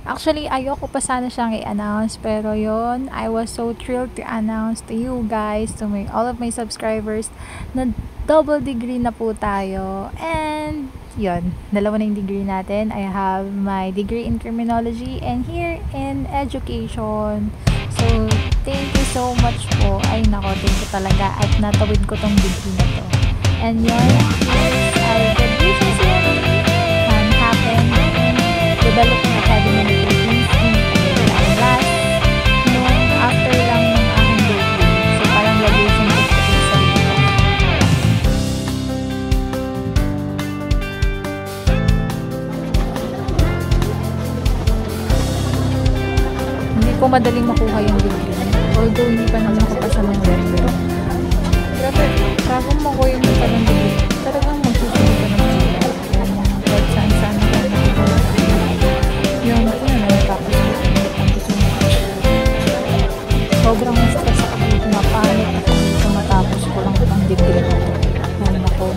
Actually, ayoko pa sana siyang i-announce, pero yon, I was so thrilled to announce to you guys, to all of my subscribers, na double degree na po tayo. And yon, dalawa na yung degree natin. I have my degree in criminology and here in education. So, thank you so much po. Ay nako, thank you talaga at natawid ko tong degree na to. And yun, our graduation ceremony happened in Development Academy of the Philippines in Manila. And last, after lang ng aking birthday. So, parang graduation gift ko sa sarili ko. Hindi ko madaling makuha yung degree. Although, hindi pa naman ako pasa ng letter. Grabe, kung makuha yung parang degree, talagang magsusunod ka naman sila. Kahit saan-saan ka nakuha. Yung ako na natapos ko. Sobrang stress ako dito. Napalit ako dito matapos ko lang ang degree na ito. Ay, nako.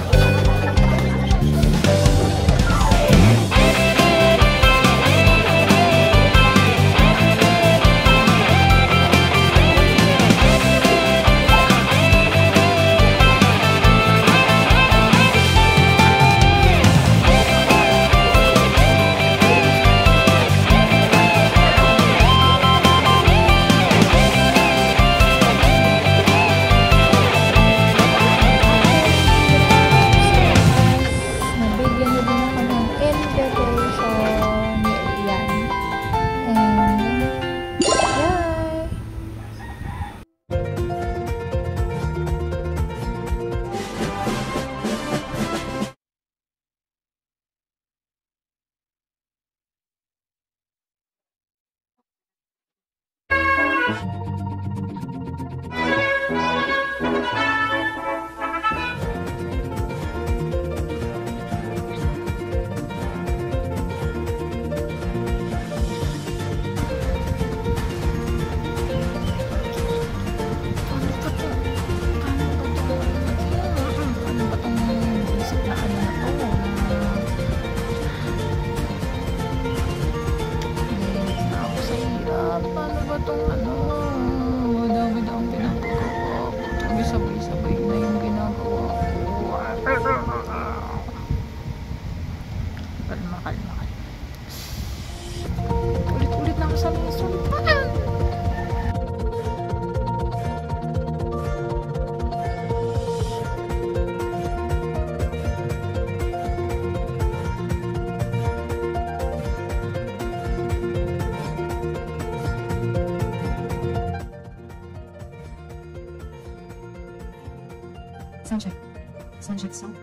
Ulit-ulit na ako sa mga sultan. Soundcheck. Soundcheck song.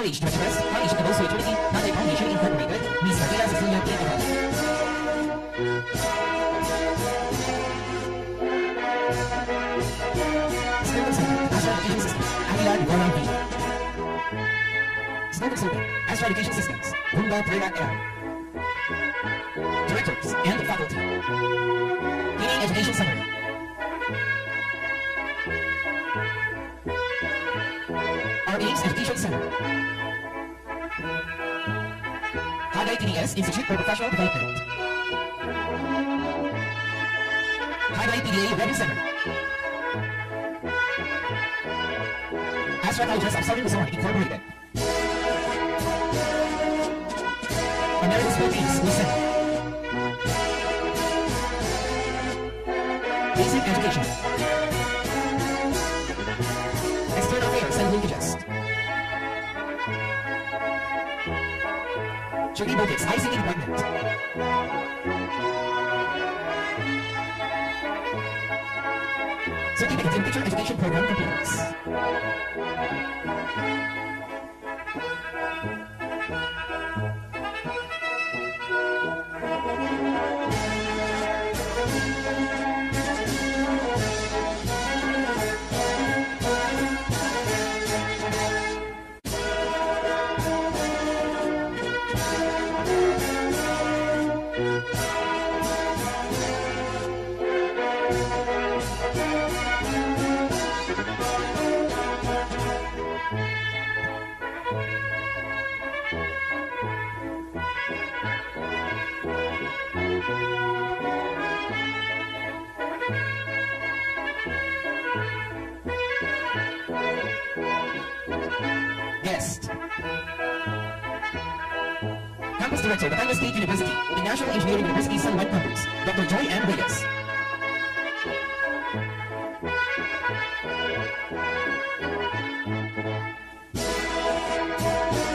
College Directoress, College Equals to Eternity, Nanay Foundation Incorporated, Miss Maria Cecilia Piedra. School Consultant, Astro Education System, Aguilar Ronald B. School Consultant, Astro Education Systems, Rumba Pereira Air. Directors and faculty. Cleaning Education Center. RA's Education Center. Hagay TDS Institute for Professional Development. Hagay PDA Revenue Center. Astra Colleges of Southern Luzon Incorporated. Emeritus Philippines School Center. Basic Education. External Affairs and Linkages. Shirley Robotics ICT Department. Certificate in Teacher Education Program completes. Guest. Campus Director, Batangas State University, the National Engineering University San Juan Campus, Dr. Joy M. Reyes.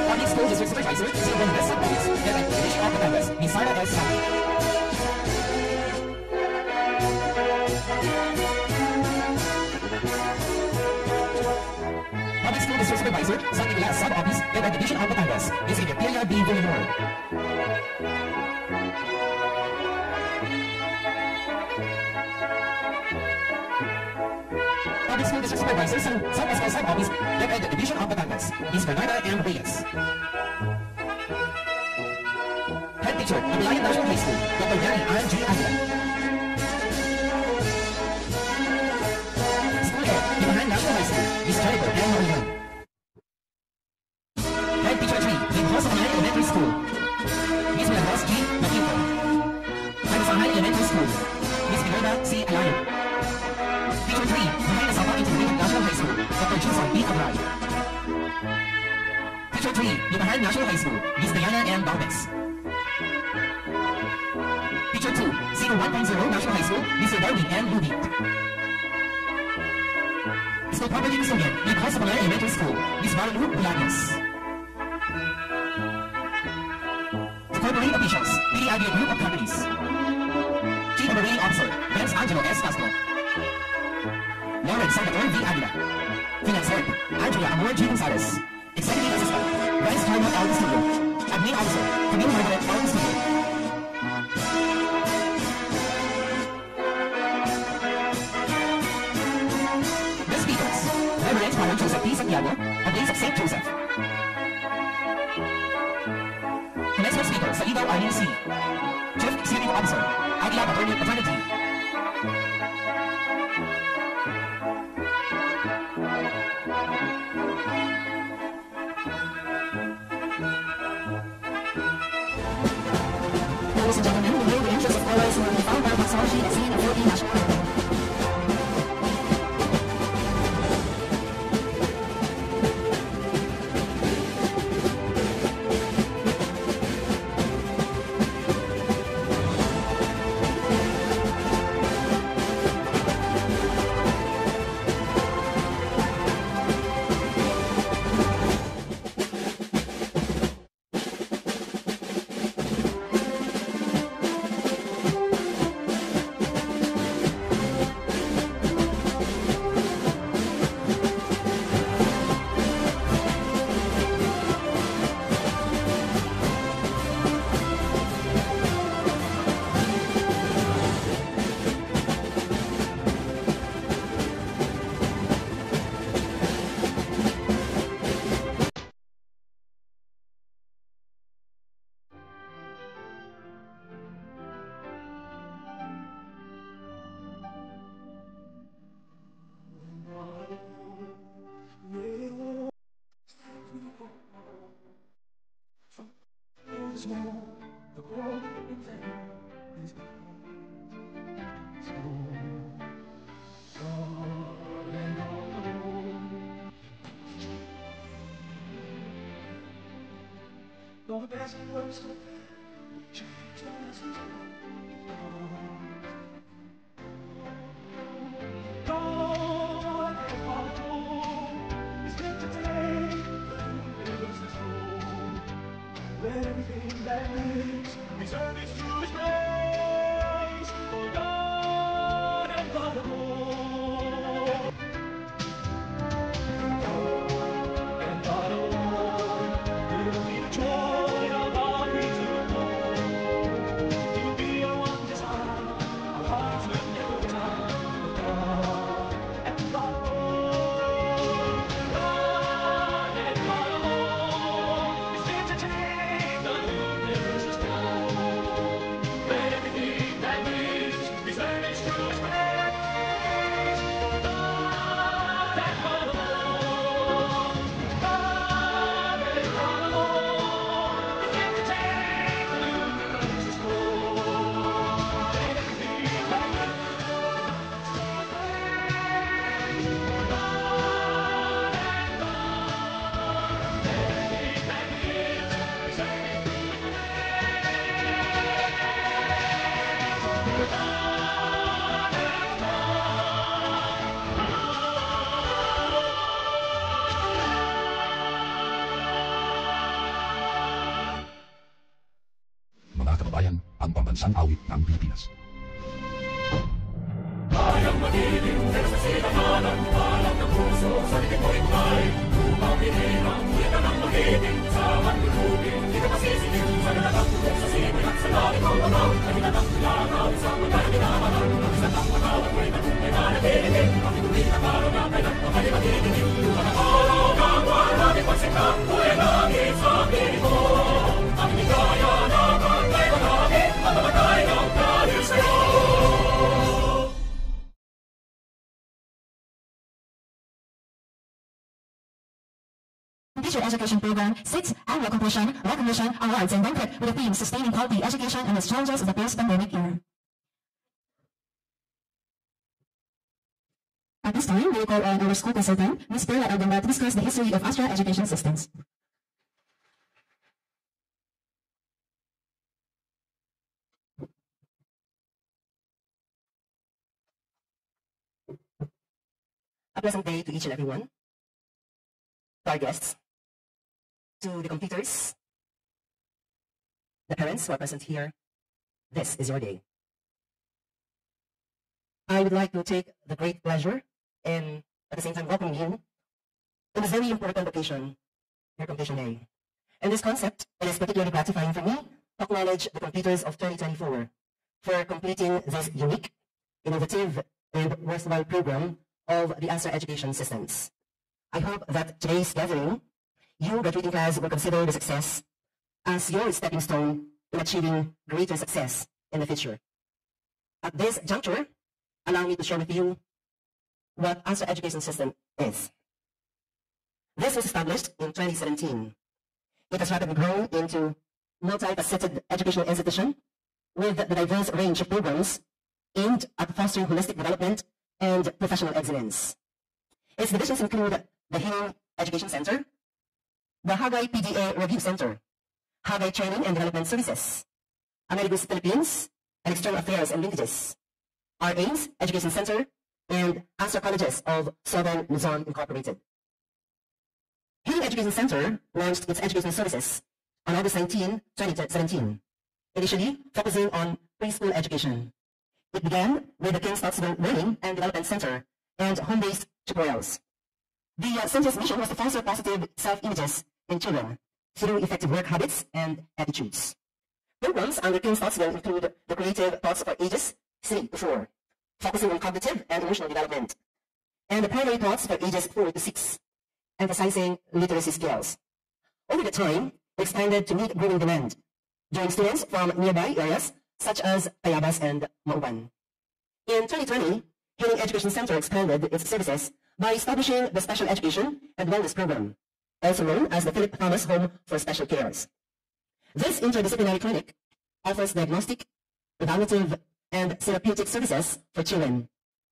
Public School District Supervisor, San Juan West Sub-Office, Head of Division of Batangas, Ms. Sara S. Saki. Public School District Supervisor, San Nicolas Sub-Office, Head of Division of Batangas, Ms. Emeteria B. Villamor. Public School District Supervisor, San Pascual Sub-Office, Head of Division of Batangas, Ms. Bernarda M. Reyes. Head Teacher, Abelayan National High School, Dr. Gary R. G. Aguilar. School Head, Ibahan National High School, Ms. Jennifer M. Marian. Head Teacher 3, Hosamahay Elementary School, Ms. Milagros G. Maquito. Hanasahay Elementary School, Ms. Minerva C. Alayo. Teacher 3, Mahal Nasapa Integrated National High School, Dr. Jason B. Abray. Teacher 3, Limahan National High School, Ms. Diana M. Balmes. Teacher 2, 01.0 National High School, Mr. Darwin M. Lubit. School Property Custodian, Ms. Hosamahay Elementary School, Ms. Marilu Bulanos. Corporate Officials, PDIB Group of Companies. Chief Operating Officer, Vance Angelo S. Castro. Lauren Salvador V. Aguila. Finance Head, Angela Amor G. Gonzalez. Executive Assistant, Bryce Carlo L. Studio. Admin Officer, Camille Margaret L. Studio. The speakers, Reverend Father Joseph P. Santiago, of Days of St. Joseph. Commencement Speaker, Salido Arlene C. Chief Executive Officer, Aguila Paternity. Ladies and gentlemen, we will the interest of always will be found by Maxology as seen of Philippine National Anthem. The world is so darling alone. Though the best and worst of change the lessons God and follow is meant to take the universe is wrong. Let everything that lives reserve its truest praise for God and God alone. And God alone will be the joy of our reason. He will be our one desire. Our hearts will never tire. God and God alone. God and God alone is meant to take the universe's throne. Let everything that lives reserve its truest praise. God and God alone. God and God alone is meant to take the universe's throne. Let everything that lives Mga kababayan, ang pambansang awit ng Pilipinas. Teacher Education Program, 6 Annual Completion, Recognition, Awards, and Banquet with the theme Sustaining Quality Education and its Challenges of the Post-Pandemic Era. At this time, we will call on our school consultant, Ms. Perla Elganda, to discuss the history of Astra Education Systems. A pleasant day to each and everyone, to our guests, to the computers, the parents who are present here. This is your day. I would like to take the great pleasure in, at the same time, welcoming you in this very important occasion, your Completion Day. And this concept, it is particularly gratifying for me to acknowledge the computers of 2024 for completing this unique, innovative, and worthwhile program of the Astra Education Systems. I hope that today's gathering, you graduating class will consider the success as your stepping stone in achieving greater success in the future. At this juncture, allow me to share with you what Astra Education System is. This was established in 2017. It has rapidly grown into multifaceted educational institution with the diverse range of programs aimed at fostering holistic development and professional excellence. Its divisions include the Hill Education Center, the Hagay PDA Review Center, Hagay Training and Development Services, Amerigus Philippines, and External Affairs and Linkages, our Ames Education Center, and Astra Colleges of Southern Luzon Incorporated. Hill Education Center launched its educational services on August 19, 2017, initially focusing on preschool education. It began with the King Stottsville Learning and Development Center and home-based tutorials. The center's mission was to foster positive self-images in children through effective work habits and attitudes. Programs under King Stottsville include the Creative Thoughts for Ages 3 to 4, focusing on cognitive and emotional development, and the Primary Thoughts for Ages 4 to 6, emphasizing literacy skills. Over the time, it expanded to meet growing demand, drawing students from nearby areas such as Tayabas and Mauban. In 2020, Healing Education Center expanded its services by establishing the Special Education and Wellness Program, also known as the Philip Thomas Home for Special Cares. This interdisciplinary clinic offers diagnostic, evaluative, and therapeutic services for children,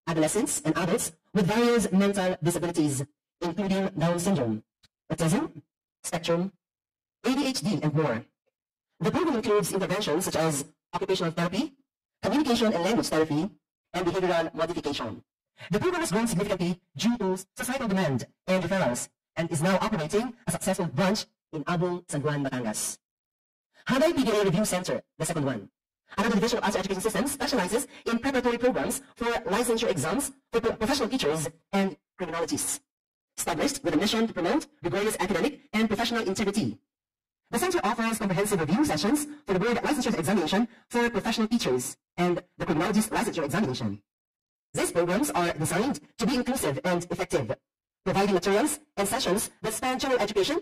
adolescents, and adults with various mental disabilities, including Down syndrome, autism, spectrum, ADHD, and more. The program includes interventions such as occupational therapy, communication and language therapy, and behavioral modification. The program has grown significantly due to societal demand and referrals, and is now operating a successful branch in Abong, San Juan, Batangas. Haday PDA Review Center, the second one. Another division of ASA Education Systems specializes in preparatory programs for licensure exams for professional teachers and criminologists, established with a mission to promote rigorous academic and professional integrity. The center offers comprehensive review sessions for the board licensure examination for professional teachers and the criminologist licensure examination. These programs are designed to be inclusive and effective, providing materials and sessions that span general education,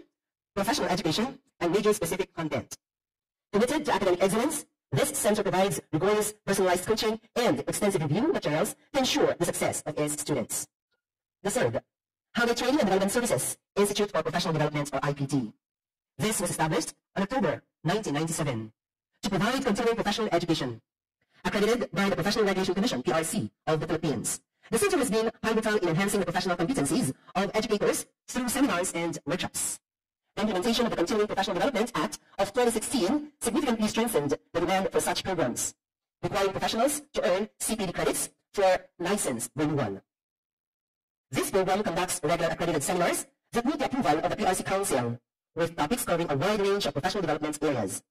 professional education, and major-specific content. Committed to academic excellence, this center provides rigorous personalized coaching and extensive review materials to ensure the success of its students. The third, Haday Training and Development Services Institute for Professional Development, or IPT. This was established on October 1997 to provide continuing professional education. Accredited by the Professional Regulation Commission, PRC, of the Philippines. The center has been pivotal in enhancing the professional competencies of educators through seminars and workshops. The implementation of the Continuing Professional Development Act of 2016 significantly strengthened the demand for such programs, requiring professionals to earn CPD credits for license renewal. This program conducts regular accredited seminars that meet the approval of the PRC Council, with topics covering a wide range of professional development areas.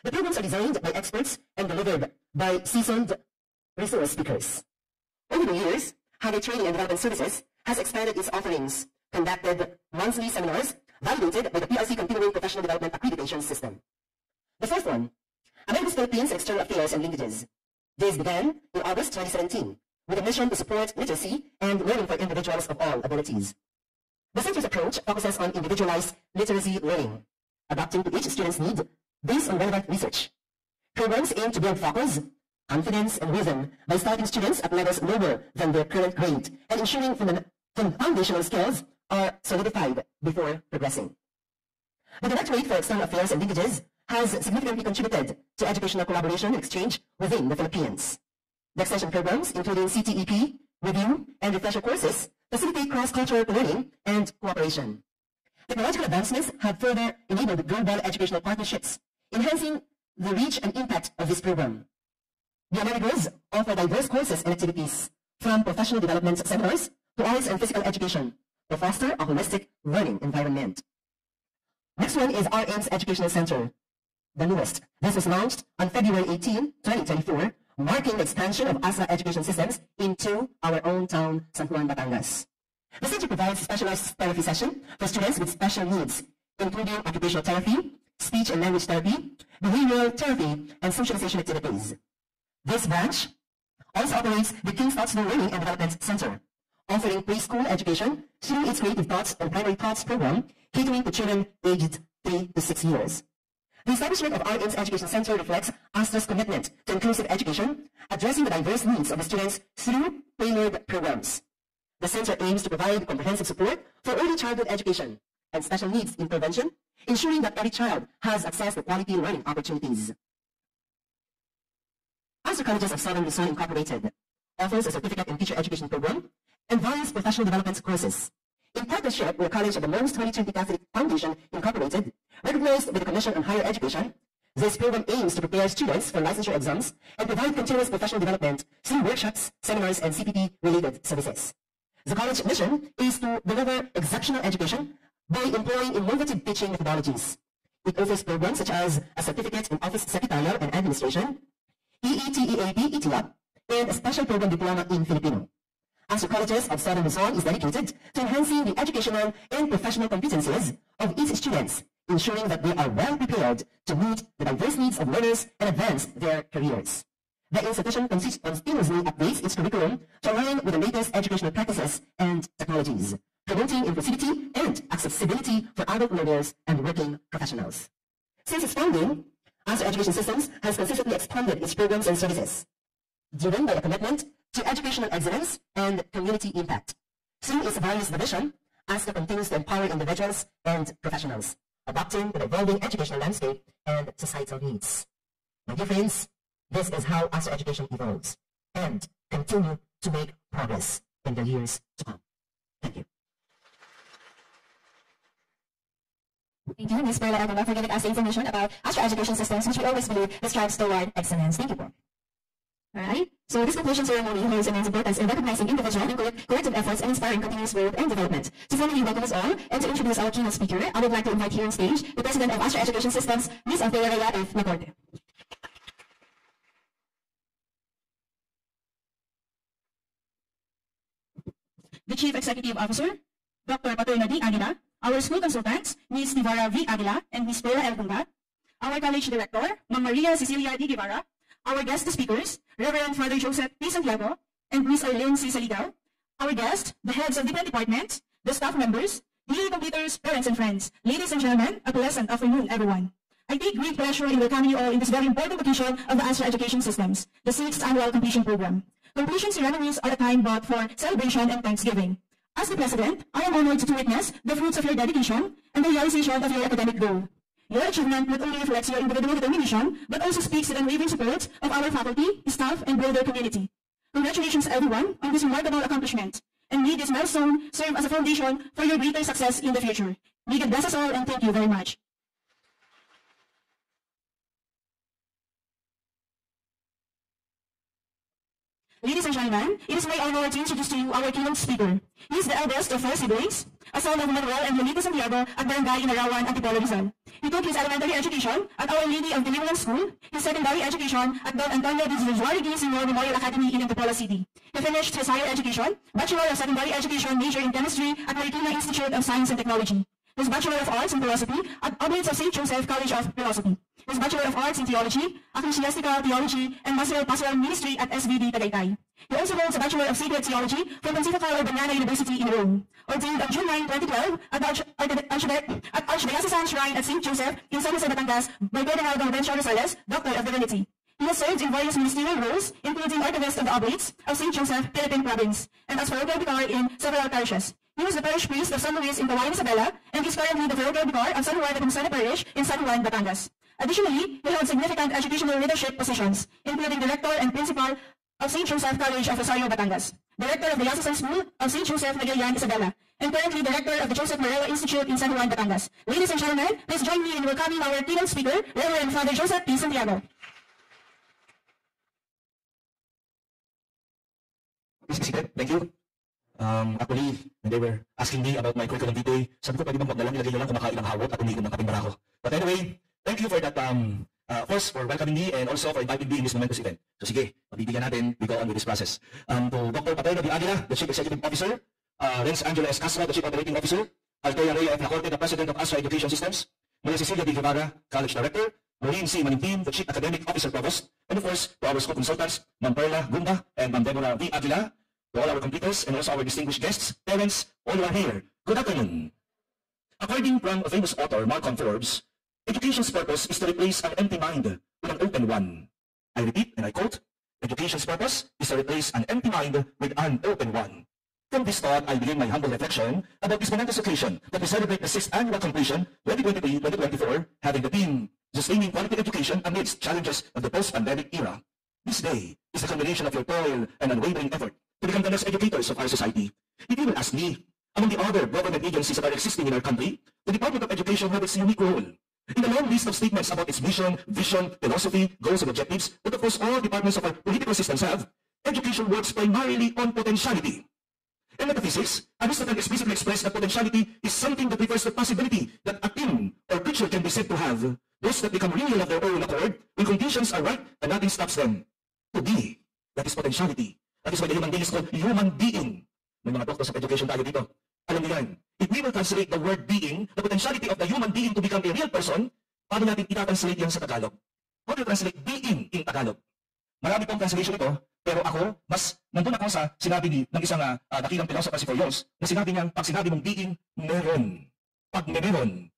The programs are designed by experts and delivered by seasoned resource speakers. Over the years, Haday Training and Development Services has expanded its offerings, conducted monthly seminars validated by the PRC Continuing Professional Development Accreditation System. The fourth one, Americas Philippines External Affairs and Linkages. This began in August 2017 with a mission to support literacy and learning for individuals of all abilities. The center's approach focuses on individualized literacy learning, adapting to each student's need based on relevant research. Programs aim to build focus, confidence, and rhythm by starting students at levels lower than their current grade and ensuring foundational skills are solidified before progressing. The Directorate for External Affairs and Linkages has significantly contributed to educational collaboration and exchange within the Philippines. The extension programs, including CTEP, review, and refresher courses, facilitate cross-cultural learning and cooperation. Technological advancements have further enabled global educational partnerships, enhancing the reach and impact of this program. The Americas offer diverse courses and activities, from professional development seminars to arts and physical education, to foster a holistic learning environment. Next one is RM's Educational Center, the newest. This was launched on February 18, 2024, marking the expansion of ASA Education Systems into our own town, San Juan, Batangas. The center provides specialized therapy session for students with special needs, including occupational therapy, speech and language therapy, behavioral therapy, and socialization activities. This branch also operates the King Stottsville Learning and Development Center, offering preschool education through its Creative Thoughts and Primary Thoughts program, catering to children aged 3 to 6 years. The establishment of RM's Education Center reflects ASTA's commitment to inclusive education, addressing the diverse needs of the students through tailored programs. The center aims to provide comprehensive support for early childhood education and special needs intervention, ensuring that every child has access to quality learning opportunities. ASTA Colleges of Southern Luzon Incorporated offers a certificate in teacher education program and various professional development courses. In partnership with the College of the Mons 2020 Catholic Foundation Incorporated, recognized by the Commission on Higher Education, this program aims to prepare students for licensure exams and provide continuous professional development through workshops, seminars, and CPT-related services. The college mission is to deliver exceptional education by employing innovative teaching methodologies. It offers programs such as a certificate in office secretarial and administration, EETEAP ETLAP, and a special program diploma in Filipino. ASTA Colleges of Southern Luzon is dedicated to enhancing the educational and professional competencies of its students, ensuring that they are well prepared to meet the diverse needs of learners and advance their careers. The institution continuously updates its curriculum to align with the latest educational practices and technologies, promoting inclusivity and accessibility for adult learners and working professionals. Since its founding, ASTA Education Systems has consistently expanded its programs and services, driven by a commitment to educational excellence and community impact. Through its various divisions, ASTA continues to empower individuals and professionals, adapting to the evolving educational landscape and societal needs. My dear friends, this is how ASRA education evolves and continue to make progress in the years to come. Thank you. Thank you, Ms. Perla Artula, for giving us the information about ASRA education systems, which we always believe strives toward excellence. Thank you po. Alright, so this conclusion ceremony holds immense importance in recognizing individual and collective efforts and inspiring continuous growth and development. To formally welcome us all and to introduce our keynote speaker, I would like to invite here on stage the President of ASRA Education Systems, Ms. Althea Rhea F. Lacorte. The Chief Executive Officer, Dr. Paterno D. Aguila, our school consultants, Ms. Tivara V. Aguila and Ms. Perla L. Tumba, our college director, Ma'am Maria Cecilia D. Guevara, our guest speakers, Reverend Father Joseph P. Santiago and Ms. Arlene C. Saligaw, our guests, the heads of different departments, the staff members, degree completers, parents and friends, ladies and gentlemen, a pleasant afternoon, everyone. I take great pleasure in welcoming you all in this very important occasion of the ASRA Education Systems, the 6th Annual Completion Program. Completion ceremonies are a time bought for celebration and thanksgiving. As the President, I am honored to witness the fruits of your dedication and the realization of your academic goal. Your achievement not only reflects your individual determination, but also speaks to the unwavering support of our faculty, staff, and broader community. Congratulations everyone on this remarkable accomplishment, and may this milestone serve as a foundation for your greater success in the future. May God bless us all, and thank you very much. Ladies and gentlemen, it is my honor to introduce to you our keynote speaker. He is the eldest of 4 siblings, a son of Manuel and Juanita Santiago at Barangay Inarawan, Antipolo, Rizal. He took his elementary education at Our Lady of Deliverance School, his secondary education at Don Antonio de Zuarigui Senior Memorial Academy in Antipolo City. He finished his higher education, Bachelor of Secondary Education major in Chemistry at Marikina Institute of Science and Technology. His Bachelor of Arts in Philosophy at Oblates of St. Joseph College of Philosophy. His Bachelor of Arts in Theology, Ecclesiastical Theology, and Master of Pastoral Ministry at SVD Tagaytay. He also holds a Bachelor of Sacred Theology from Pontifical Urbaniana University in Rome. Ordained on June 9, 2012 at Archdiocesan Shrine at St. Joseph in San Jose, Batangas by Cardinal Gaudencio Rosales, Doctor of Divinity. He has served in various ministerial roles, including Archivist of the Oblates of St. Joseph, Philippine Province, and as parochial vicar in several parishes. He was the parish priest of San Luis in Kawayan, Isabela, and is currently the parochial vicar of San Juan de Punsana Parish in San Juan, Batangas. Additionally, he held significant educational leadership positions, including Director and Principal of St. Joseph College of Rosario, Batangas, Director of the Diocesan School of St. Joseph Magallanes, Isabela, and currently Director of the Joseph Morello Institute in San Juan, Batangas. Ladies and gentlemen, please join me in welcoming our keynote speaker, Reverend Father Joseph P. Santiago. Please be seated. Thank you. Actually, when they were asking me about my curriculum vitae, sabi ko pwede bang wag na lang ilagay nyo lang kumakain ng hawot at umiinom ng kaping barako. But anyway, thank you for that, first for welcoming me and also for inviting me in this momentous event. So sige, pagbibigyan natin, we go on with this process. To Dr. Paterno D. Aguila, the Chief Executive Officer, Renz Angelo S. Castro, the Chief Operating Officer, Althea Rhea F. Lacorte, the President of ASRA Education Systems, Maria Cecilia D. Guevara, College Director, Maureen C. Manintin, the Chief Academic Officer Provost, and of course, to our school consultants, Ma'am Perla Gumba and Ma'am Deborah V. Aguila, to all our completers and also our distinguished guests, parents, all who are here. Good afternoon. According from a famous author, Malcolm Forbes, education's purpose is to replace an empty mind with an open one. I repeat and I quote, education's purpose is to replace an empty mind with an open one. From this thought, I begin my humble reflection about this momentous occasion that we celebrate the 6th Annual Completion 2023-2024, having the theme, Sustaining Quality Education Amidst Challenges of the Post-Pandemic Era. This day is the culmination of your toil and unwavering effort to become the next educators of our society. If you will ask me, among the other government agencies that are existing in our country, the Department of Education has its unique role. In the long list of statements about its mission, vision, philosophy, goals, and objectives that of course all departments of our political systems have, education works primarily on potentiality. In metaphysics, Aristotle explicitly expressed that potentiality is something that refers to possibility that a thing or creature can be said to have, those that become real of their own accord when conditions are right and nothing stops them. To be, that is potentiality. That is why the human being is called human being. May mga doctors of education tayo dito. Alam niyo yan. If we will translate the word being, the potentiality of the human being to become a real person, paano natin itatranslate yan sa Tagalog? How do you translate being in Tagalog? Marami pong translation ito, pero ako, mas nandun ako sa sinabi ng isang dakilang philosopher si Foyos, na sinabi niyang, pag sinabi mong being, meron. Pag meron,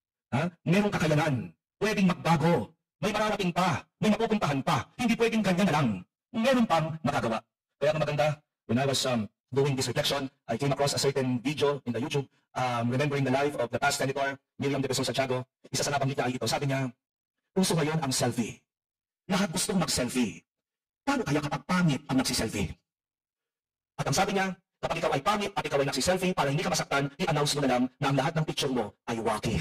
merong kakayanan, pwedeng magbago, may mararating pa, may mapupuntahan pa, hindi pwedeng ganyan na lang. Meron pang makagawa. Kaya ang maganda, when I was doing this reflection, I came across a certain video in the YouTube, remembering the life of the past Senator Miriam de Pesol Santiago. Isa sa nabanggit niya ay ito. Sabi niya, uso ngayon ang selfie. Lahat gustong mag-selfie. Paano kaya kapag pangit ang nagsiselfie? At ang sabi niya, kapag ikaw ay pangit at ikaw ay nagsiselfie, para hindi ka masaktan, i-announce mo na lang na ang lahat ng picture mo ay wacky.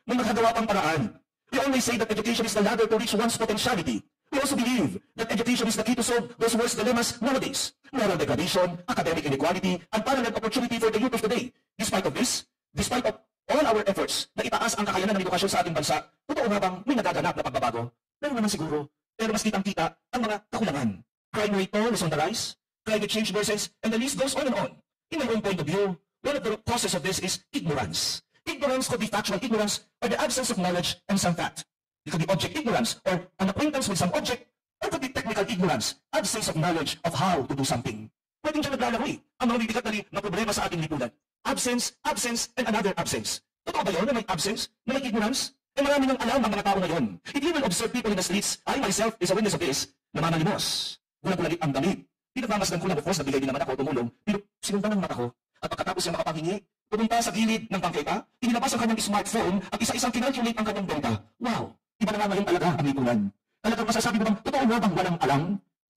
May magagawa pang paraan. We always say that education is the ladder to reach one's potentiality. We also believe that education is the key to solve those worst dilemmas nowadays. Moral degradation, academic inequality, and parallel opportunity for the youth of today. Despite of this, despite of all our efforts na itaas ang kakayanan ng edukasyon sa ating bansa, totoo nga bang may nagaganap na pagbabago? Meron naman siguro, pero mas kitang-kita ang mga kakulangan. Crime rate toll is on the rise, climate change worsens, and the list goes on and on. In my own point of view, one of the causes of this is ignorance. Ignorance could be factual ignorance or the absence of knowledge and some fact. It could be object ignorance or an acquaintance with some object, or it could be technical ignorance, absence of knowledge of how to do something. Pwedeng dyan naglalagay ang mga bibigat na problema sa ating lipunan. Absence, absence, and another absence. Totoo ba yun na may absence, na may ignorance? E marami nang alam ang mga tao na yun. If you will observe people in the streets, I myself is a witness of this, namamalimos. Gulag-gulagit ang damit. Pinagmamasdan ko lang, of course, nabigay din naman ako tumulong, pero sinundan ng mata ko. At pagkatapos niya makapanghingi, pumunta sa gilid ng bangketa, inilabas ang kanyang smartphone at isa-isang kinalculate ang kanyang benta. Wow! Iba na nga ngayon talaga ang lipunan. Talagang masasabi mo bang, totoo nga bang walang alam?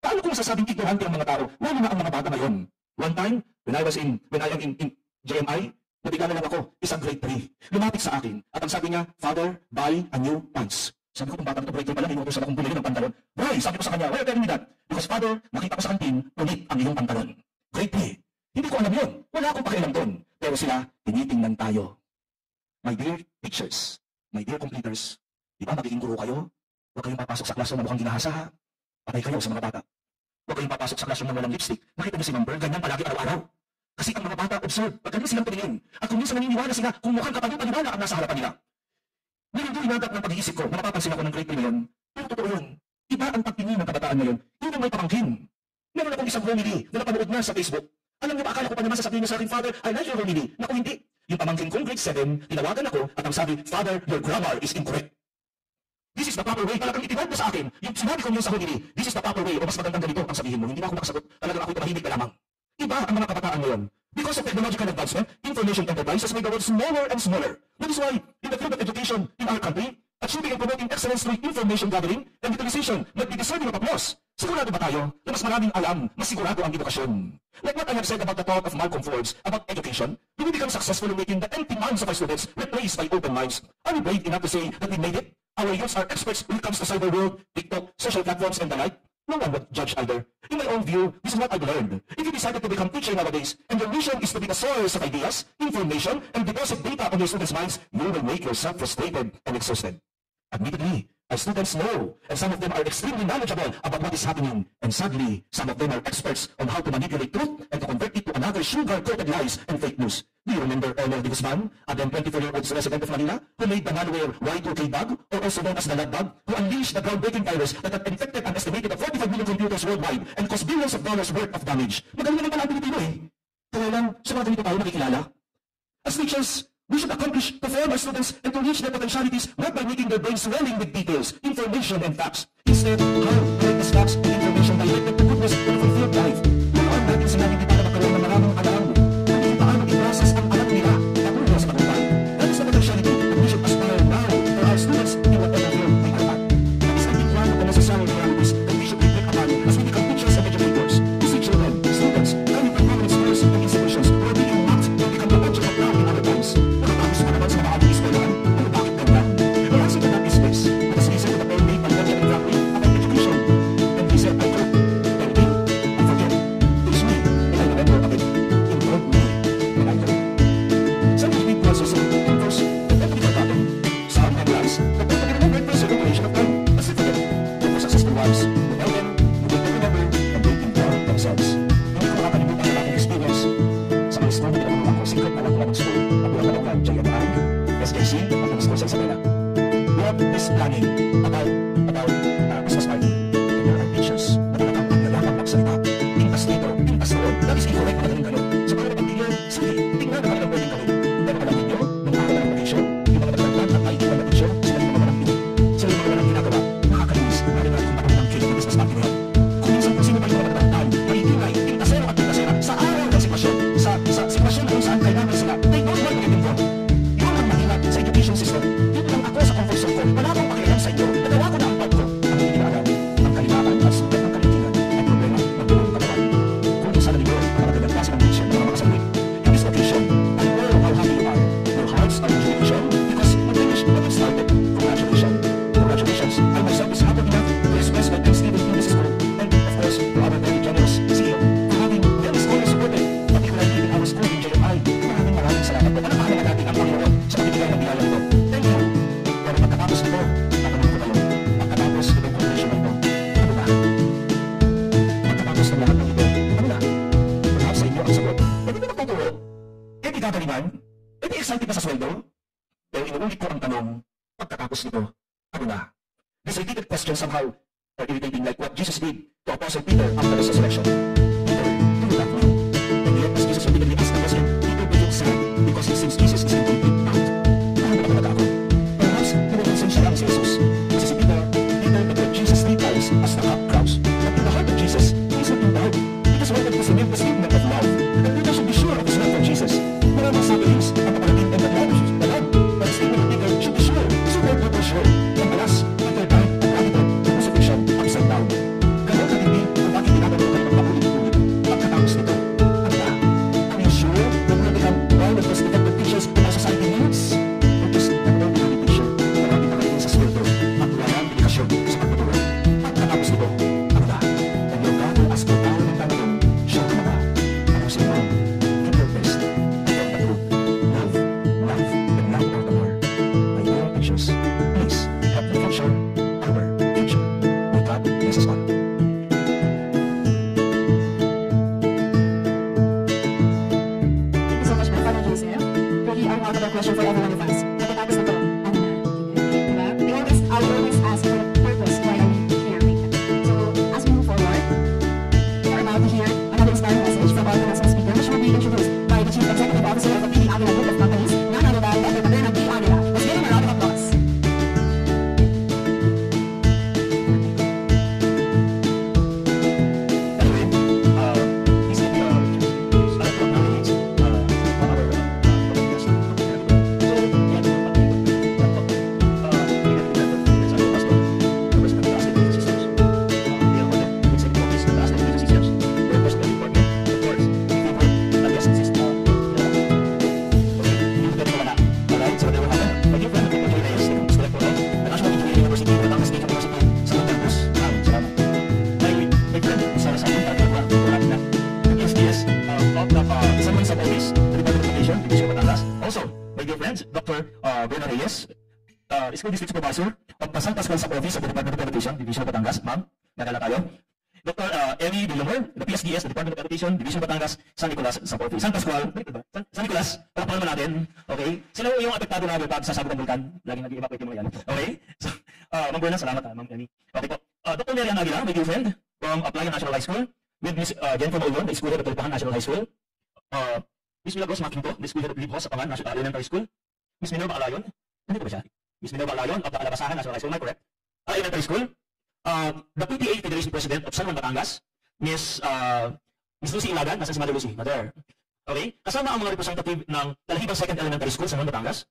Paano kung masasabing ignorante ang mga tao? Lalo na ang mga bata ngayon. One time, when I am in JMI, nabigla na lang ako, isang grade 3. Lumapit sa akin, at ang sabi niya, Father, buy a new pants. Sabi ko, kung bata ito, grade 3 pa lang, inuutosan akong bumili ng pantalon. Why? Sabi ko sa kanya, why are you telling me that? Because Father, nakita ko sa kantin, punit ang iyong pantalon. Grade 3. Hindi ko alam yun. Wala akong pakialam doon. Pero sila, tinitingnan tayo. My dear teachers, my dear completers, di ba magiging guro kayo? Huwag kayong papasok sa classroom na mukhang ginahasa, ha? Patay kayo sa mga bata. Huwag kayong papasok sa classroom na walang lipstick. Nakita niyo si Ma'am Bird, ganyan palagi araw-araw. Kasi ang mga bata, observe, pagkagaling silang tumingin. At kung minsan naniniwala sila, kung mukhang kapag-paniwala ang nasa harapan nila. Ngayon doon inagap ng pag-iisip ko, na napapansin ako ng grade 3 ngayon. Pero totoo yun. Iba ang pagtingin ng kabataan ngayon. Yun ang may pamangkin. Meron akong isang homily na napanood na sa Facebook. Alam niyo ba, akala ko pa naman sasabihin niyo sa akin, Father, I like your homily. Naku, hindi. Yung pamangkin kong grade 7, tinawagan ako at ang sabi, Father, your grammar is incorrect. This is the proper way. Talagang itinawag mo sa akin. Yung sinabi ko niyo sa homily, this is the proper way. O mas magandang ganito ang sabihin mo. Hindi na ako makasagot. Talagang ako'y tumahimik na lamang. Iba ang mga kabataan ngayon. Because of technological advancement, information enterprise has made the world smaller and smaller. That is why, in the field of education in our country, achieving and promoting excellence through information gathering and utilization might be deserving of applause. Sigurado ba tayo na mas maraming alam, mas sigurado ang edukasyon? Like what I have said about the thought of Malcolm Forbes about education, do we become successful in making the empty minds of our students replaced by open minds? Are we brave enough to say that we made it? Our youths are experts when it comes to cyber world, TikTok, social platforms, and the like. No one would judge either. In my own view, this is what I've learned. If you decided to become teacher nowadays, and your mission is to be the source of ideas, information, and deposit data on your students' minds, you will make yourself frustrated and exhausted. Admittedly, our students know, and some of them are extremely knowledgeable about what is happening, and sadly, some of them are experts on how to manipulate truth and to convert it to another sugar-coated lies and fake news. Do you remember Ernel de Guzman, a then 24-year-old resident of Manila, who made the malware Y2K bug, or also known as the lab bug, who unleashed the groundbreaking virus that had infected an estimated of 45 million computers worldwide and caused billions of dollars worth of damage? Magaling naman pala ang Pilipino eh. Kaya lang, sa mga ganito tayo nakikilala. As teachers, we should accomplish to form our students and to reach their potentialities not by making their brains swelling with details, information, and facts. Instead, how to make these facts and information directed to goodness and fulfilled life. Turuan natin sila hindi para magkaroon ng maraming alam. Kundi kung paano i-process ang alam nila patungo sa tagumpay. That is the potentiality that we should aspire now for our students in whatever field they are at. That is, I think, one of the necessary realities that we should reflect upon as we become teachers and educators. To see children, students, coming from prominent schools and institutions who are being mocked and become the object of love in our times. Nakatapos pa naman sa mga ating eskwelahan, pero bakit ganyan? The answer to that is this. Let us listen to the poem made by Benjamin Franklin about education. And he said, I hope, and think, and forget. Teach me, and I remember of it. Improve me, and I learn. Some of the also say, in verse, that every forgotten. Some have lies, but they can remember for a certain duration of time. As if forget. But for successful ones, who tell them, who will remember, and they can tell themselves. Hindi ko makakalimutan ang aking experience. Sa mga school na pinagawa ko, secret na lang ng school, at wala ka lang JMI, SKC, at ng school sa Isabela. We have this planning about Christmas party. And there are teachers na talagang ang lalakang magsalita. Pintas dito, pintas doon. That is incorrect na ganun gano'n. So para napagpigil, sige, tingnan na kanilang pwedeng gawin. Pero alam ninyo, nung araw ng vacation, yung mga naglantan at IT ng vacation, sila yung mga walang pinig. Sila yung mga walang ginagawa. Nakakalinis, lalo na kung patunang cake ng Christmas party na yan. Kung minsan kung sino pa yung mga naglantan, may ingay, pintasero at pintasera, sa araw ng excited ka sa sweldo? Pero inuulit ko ang tanong, pagkatapos nito, ano na? This repeated question somehow are irritating, like what Jesus did to Apostle Peter after his resurrection. Peter, do you love me? And yet, as Jesus repeatedly asked the question, Peter became sad because he sees Jesus is completely out. Ano ba talaga ako? Perhaps, pinag-insin siya lang si Jesus. Kasi si Peter declared Jesus 3 times as the cock crows. But in the heart of Jesus, he is not proud. He just wanted to cement the statement of love. And Peter should be sure of his love for Jesus. Maraming sufferings ang kapalating and the love. But the statement of Peter should be sure, super sure. And alas, Peter died at Antioch, the crucifixion upside down. Ganon katindi ang bakit ginagawa ng pag-ulit-ulit. Pagkatapos nito, ano ba? Are you sure that we become one of those effective teachers that our society needs? Or just another meditation na marami na kayo sa sweldo at walang dedikasyon sa pagtuturo? Pagkatapos nito, ano ba? And your God will ask for power ng tanong, sure ka na ba? Ano sa inyo? Give your best. Ikaw ang truth. Love, and love all the more. My dear teachers, please help the future our future. May God bless us all. Thank you so much, Father Joseph. Really a wonderful question for every one of us. Pagkatapos nito, ano na? Diba? I always ask for the purpose why are we here. So, as we move forward, we're about to hear another inspiring message from our commencement speaker, which will be introduced by the Chief Executive Officer of the PB Aguila Group of Companies, none other than Dr. Bernard B. Aguila. Let's give him a round of applause. Anyway, please give me a start from now age on our podcast. So, yan, Alright, so there we have it. My dear friend, Dr. Joy Reyes, the Group's Director of the National Engineering University, Batangas State University, sa campus. Salamat. My friend, Sarah Sakin, na the SDS of the San Juan Sub-Office, the Department of Education, Division of Batangas. Also, my dear friends, Dr. Bernard Reyes, School District Supervisor of Pasang Pascual Sub-Office of the Department of Education, Division of Batangas. Ma'am, nakala tayo. Dr. Ellie Villamer, the PSDS, the Department of Education, Division of Batangas, San Nicolas Sub-Office. San Pascual, San Nicolas, palakpakan naman natin. Okay? Sila yung apektado namin pag sasabog ng vulkan. Laging nag-evacuate yung mga yan. Okay? So, Ma'am Berna, salamat Ma'am Ellie. Okay po. Dr. Marian Aguila, my dear friend, from Applied National High School, with Miss Jennifer Maulon, the school head of Talipahan National High School. Miss Milagros Makinto, the school head of Libhos, Apangan National Elementary School. Miss Minerva Alayon, nandito ba siya? Miss Minerva Alayon of the Alabasahan National High School, am I correct? Elementary School. The PTA Federation President of San Juan, Batangas, Miss Lucy Ilagan, nasa si Mother Lucy, Mother. Okay? Kasama ang mga representative ng Talahibang Second Elementary School, San Juan, Batangas.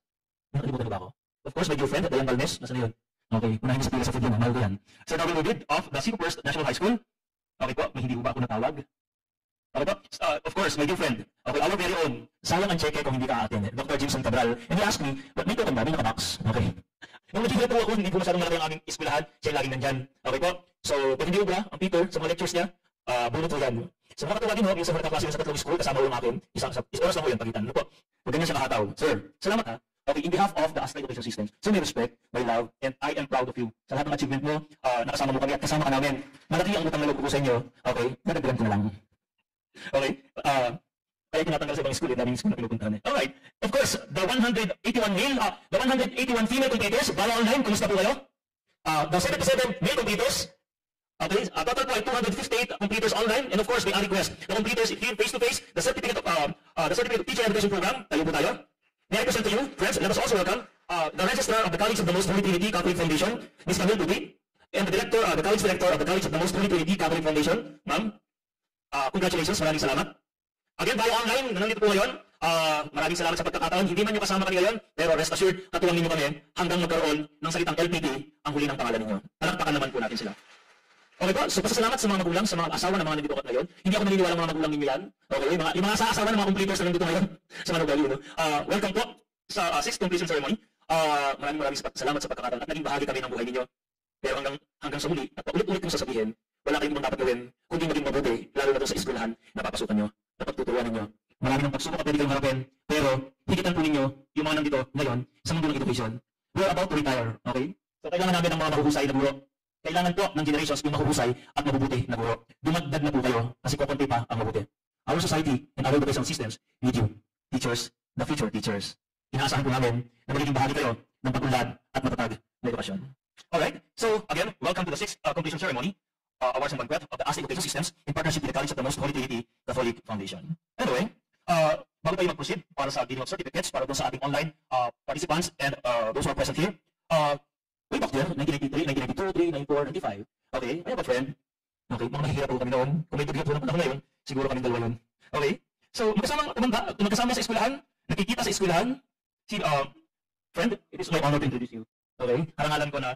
Nakalimutan ba ako? Of course, my dear friend, Dayan Balmes, nasa na yun? Okay, unahin niyo sa pila sa food yun, mahal ko yan. Sir Darwin David of the Cebu First National High School. Okay po, may hindi ba ako natawag? Okay po, of course, my dear friend, okay, our very own, sayang ang cheque kung hindi ka atin, Dr. Jimson Cabral. And he asked me, but may token ba? May nakabox. Okay. Nung nag-hihirap po ako, hindi po masyadong malaki ang aming eskwelahan, siya laging nandyan. Okay po, so, pag hindi ubra, ang Peter, sa mga lectures niya, bunot po yan. So, nakakatuwa din ho, yung sa mga klase sa tatlong school, kasama ho yung akin, isang oras lang ho yan, pagitan. Ano po? Pag ganyan siya nakataw. Sir, salamat ha. Okay, in behalf of the ASTA Education System, so may respect, may love, and I am proud of you. Sa lahat ng achievement mo, nakasama mo kami at kasama ka namin. Malaki ang utang na loob ko sa inyo. Okay, nadagdagan ko na lang. Okay, kaya tinatanggal sa ibang school, daming school na pinupuntahan. Alright, of course, the 181 female competitors, bala online, kumusta po kayo? The 77 male competitors, okay, total po ay 258 completers online, and of course, may request. The completers here face-to-face, the certificate of teacher education program, tayo po tayo. May I present to you, friends, let us also welcome the Registrar of the College of the Most Holy Trinity Catholic Foundation, Ms. Camille Duty, and the College Director of the College of the Most Holy Trinity Catholic Foundation, Ma'am. Congratulations, maraming salamat. Again, tayo online, nandito po ngayon. Maraming salamat sa pagkakataon. Hindi man nyo kasama kami ngayon, pero rest assured, katuwang ninyo kami hanggang magkaroon ng salitang LPT ang huli ng pangalan ninyo. Palakpakan naman po natin sila. Okay po, so pasasalamat sa mga magulang, sa mga asawa ng mga nandito ngayon. Hindi ako naniniwala mga magulang ninyo yan. Okay, yung mga asawa ng mga completers na nandito ngayon sa Manugali, no? Welcome po sa 6th completion ceremony. Maraming salamat sa pagkakataon at naging bahagi kami ng buhay ninyo. Pero hanggang sa muli, at paulit-ulit kong sasabihin, wala kayong ibang dapat gawin, kundi maging mabuti, lalo na doon sa eskwelahan na papasukan nyo, na pagtuturuan ninyo. Marami ng pagsubok at pwede kayong harapin, pero higitan po ninyo yung mga nandito ngayon sa mundo ng education. We're about to retire, okay? So kailangan namin ng mga mahuhusay na guro. Kailangan po ng generations yung mahuhusay at mabubuti na guro. Dumagdag na po kayo kasi kukunti pa ang mabuti. Our society and our educational systems need you, teachers, the future teachers. inaasahan po namin na magiging bahagi kayo ng pag-unlad at matatag na edukasyon. Alright, so again, welcome to the 6th completion ceremony, awards and banquet of the ASTE Education Systems in partnership with the College of the Most Holy Trinity Catholic Foundation. Anyway, bago tayo mag-proceed para sa giving of certificates para doon sa ating online participants and those who are present here, way back there, 1993, 1992, 3, 94, 95. Okay, I have a friend. Okay, mga nakikita po kami noon. Kung may tugiyat po ng panahon na yun, siguro kaming dalawa yun. Okay, so magkasama sa eskwelahan, nakikita sa eskwelahan, si friend, it is my honor to introduce you. Okay, karangalan ko na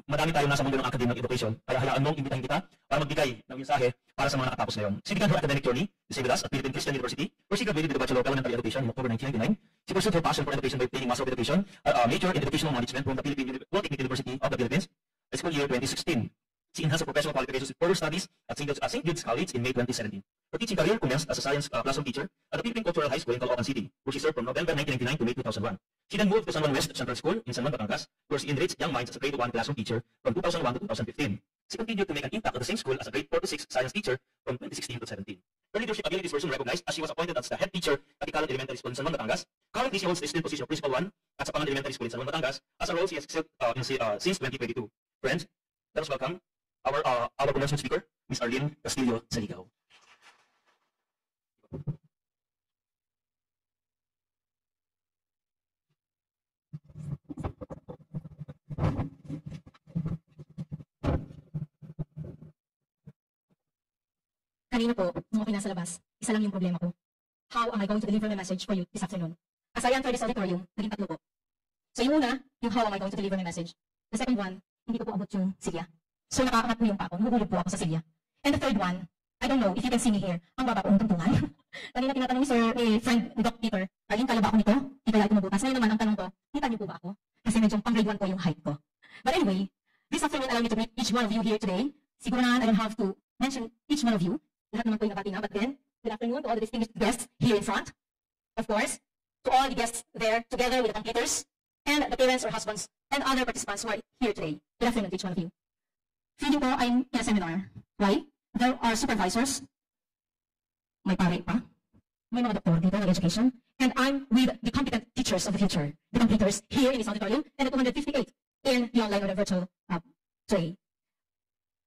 madami tayo nasa mundo ng academic education, kaya hayaan mong imbitahin kita para magbigay ng mensahe para sa mga nakatapos na yun. She began her academic journey, to say with us, at Philippine Christian University, where she graduated with a Bachelor of Elementary Education in October 1999. She pursued her passion for education by obtaining Master of Education, major in Educational Management from the Philippine Polytechnic University of the Philippines, school year 2016. She enhanced her professional qualifications with further studies at St. Jude's College in May 2017. Her teaching career commenced as a science classroom teacher at the Philippine Cultural High School in Caloocan City, where she served from November 1999 to May 2001. She then moved to San Juan West Central School in San Juan, Batangas, where she enriched young minds as a grade 1 classroom teacher from 2001 to 2015. She continued to make an impact at the same school as a grade 4 to 6 science teacher from 2016 to 2017. Her leadership abilities were soon recognized as she was appointed as the head teacher at the Calan Elementary School in San Juan, Batangas. Currently, she holds the student position of Principal 1 at Sapangan Elementary School in San Juan, Batangas, as a role she has excelled since 2022. Friends, let us welcome our commencement speaker, Ms. Arlene Castillo Saligaw. Kanina po, nung ako'y nasa labas, isa lang yung problema ko. How am I going to deliver my message for you this afternoon? As I enter this auditorium, naging tatlo po. So yung una, yung how am I going to deliver my message. The second one, hindi ko po abot yung silya. So nakaangat po yung pa ako, nahuhulog po ako sa silya. And the third one, I don't know if you can see me here, ang baba ko ng tungtungan. Kanina tinatanong ni Sir, friend ni Doc Peter, Arlene, kala ba ako nito? Di kaya ito mabutas. Ngayon naman ang tanong ko, kita niyo po ba ako? Kasi medyo pang grade 1 po yung height ko. But anyway, this afternoon, allow me to greet each one of you here today. Siguro na I don't have to mention each one of you. Lahat naman po yung nabati na, but then, good afternoon to all the distinguished guests here in front. Of course, to all the guests there, together with the completers, and the parents or husbands, and other participants who are here today. Good afternoon to each one of you. Feeling ko, I'm in a seminar. Why? There are supervisors, may pare pa, may mga doktor dito ng education, and I'm with the competent teachers of the future, the completers here in this auditorium, and the 258 in the online or the virtual tray.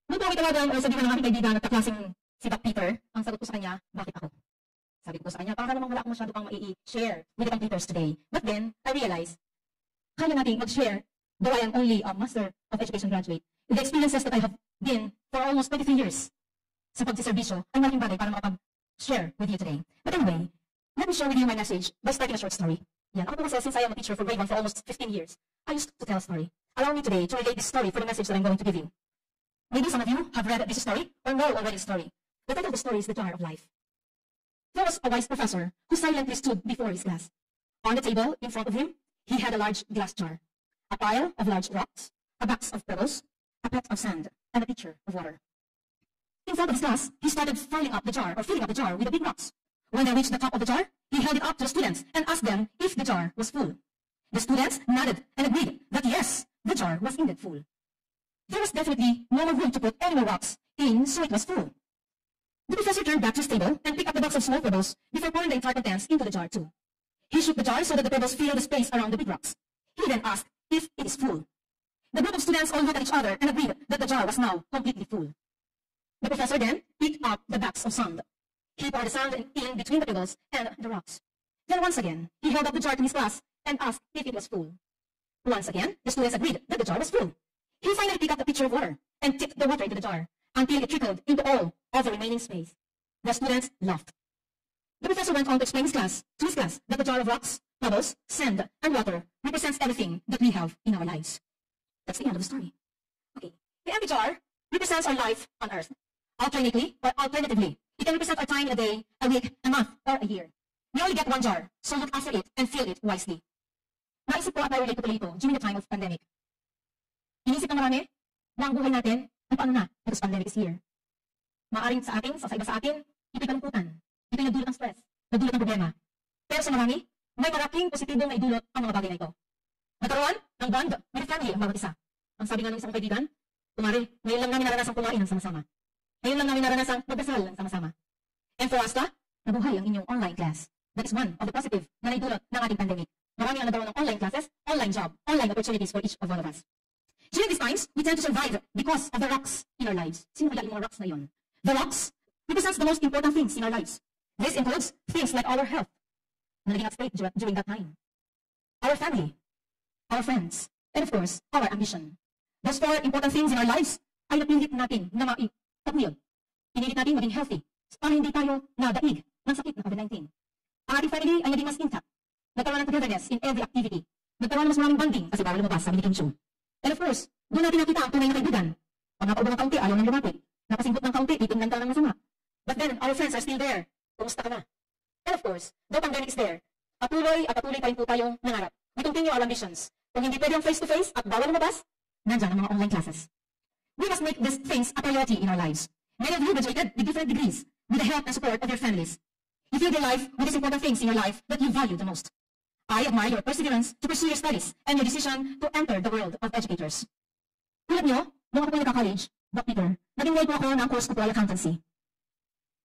Nung po tawagan o sabihin ng aming kaibigan at kaklaseng si Doc Peter, ang sagot ko sa kanya, bakit ako? Sabi ko sa kanya, para namang wala akong masyado pang mai-share with the completers today. But then, I realized, kaya natin mag-share, though I am only a Master of Education graduate, the experiences that I have been for almost 23 years sa pagsiservisyo ay malaking bagay para makapag-share with you today. But anyway, let me share with you my message by starting a short story. Yan. Ako po kasi, since I am a teacher for grade 1 for almost 15 years, I used to tell a story. Allow me today to relate this story for the message that I'm going to give you. Maybe some of you have read this story or know already the story. The title of the story is The Jar of Life. There was a wise professor who silently stood before his class. On the table in front of him, he had a large glass jar, a pile of large rocks, a box of pebbles, a pot of sand, and a pitcher of water. In front of his class, he started filling up the jar with the big rocks. When they reached the top of the jar, he held it up to the students and asked them if the jar was full. The students nodded and agreed that yes, the jar was indeed full. There was definitely no more room to put any more rocks in, so it was full. The professor turned back to his table and picked up the box of small pebbles before pouring the entire contents into the jar too. He shook the jar so that the pebbles filled the space around the big rocks. He then asked if it is full. The group of students all looked at each other and agreed that the jar was now completely full. The professor then picked up the bags of sand. He poured the sand in between the pebbles and the rocks. Then once again, he held up the jar to his class and asked if it was full. Once again, the students agreed that the jar was full. He finally picked up the pitcher of water and tipped the water into the jar until it trickled into all of the remaining space. The students laughed. The professor went on to explain to his class that the jar of rocks, pebbles, sand, and water represents everything that we have in our lives. That's the end of the story. Okay. The empty jar represents our life on earth. Alternatively, it can represent our time in a day, a week, a month, or a year. We only get one jar, so look after it and fill it wisely. Naisip ko at na-relate ko tuloy ito during the time of pandemic. Inisip ng marami na ang buhay natin ay paano na because pandemic is here. Maaring sa atin, sa iba sa atin, ito'y kalungkutan. Ito'y nagdulot ng stress, nagdulot ng problema. Pero sa marami, may malaking positibong naidulot ang mga bagay na ito. Nagkaroon ng bond with the family ang bawat isa. Ang sabi nga ng isang kaibigan, kumari, ngayon lang namin naranasang kumain ng sama-sama. Ngayon lang namin naranasang magdasal ng sama-sama. And for us nabuhay ang inyong online class. That is one of the positive na naidulot ng ating pandemic. Marami ang nagkaroon ng online classes, online job, online opportunities for each of one of us. During these times, we tend to survive because of the rocks in our lives. Sino kaya yung mga rocks na yun? The rocks represents the most important things in our lives. This includes things like our health, na naging at stake during that time, our family, our friends, and of course, our ambition. Those 4 important things in our lives ay napilit natin na maitaguyod. Pinilit natin maging healthy para hindi tayo nadaig ng sakit ng COVID-19. Ang ating family ay naging mas intact. Nagkaroon ng togetherness in every activity. Nagkaroon ng mas maraming bonding kasi bawal lumabas, sabi ni Kim Chiu. And of course, doon natin nakita ang tunay na kaibigan. Pag napaubo ng kaunti, ayaw nang lumapit. Napasimbot ng kaunti, titingnan ka ng masama. But then, our friends are still there. Kumusta ka na? And of course, though pandemic is there, patuloy pa rin po tayong nangarap. We continue our ambitions. Kung hindi pwede ang face-to-face at bawal lumabas, nandyan ang mga online classes. We must make these things a priority in our lives. Many of you graduated with different degrees, with the help and support of your families. You filled your life with these important things in your life that you value the most. I admire your perseverance to pursue your studies and your decision to enter the world of educators. Tulad nyo, nung ako po nagka-college, Doc Peter, nag-enroll po ako ng course ko po ay accountancy.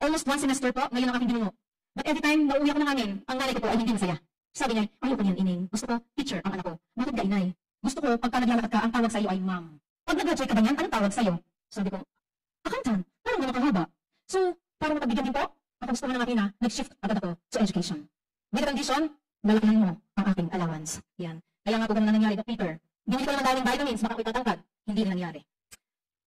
Almost 1 semester po, ngayon ang aking binuno. But every time na uwi ako ng amin, ang nanay ko po ay hindi masaya. Sabi niya, ayoko niyan, Ining. Gusto ko, teacher ang anak ko. Bakit ka, inay? Gusto ko, pagka naglalakad ka, ang tawag sa iyo ay ma'am. Pag nag-graduate ka ba niyan, anong tawag sa iyo? Sabi ko, accountant, parang naman kahaba. So, para mapagbigyan din po, makagustuhan ng akin na nag-shift agad ako sa education. With the condition, lalakihan mo ang aking allowance. Yan. Kaya nga po ganun na nangyari, Doc Peter. Binili ko naman daming vitamins, baka ako'y tatangkad. Hindi na nangyari.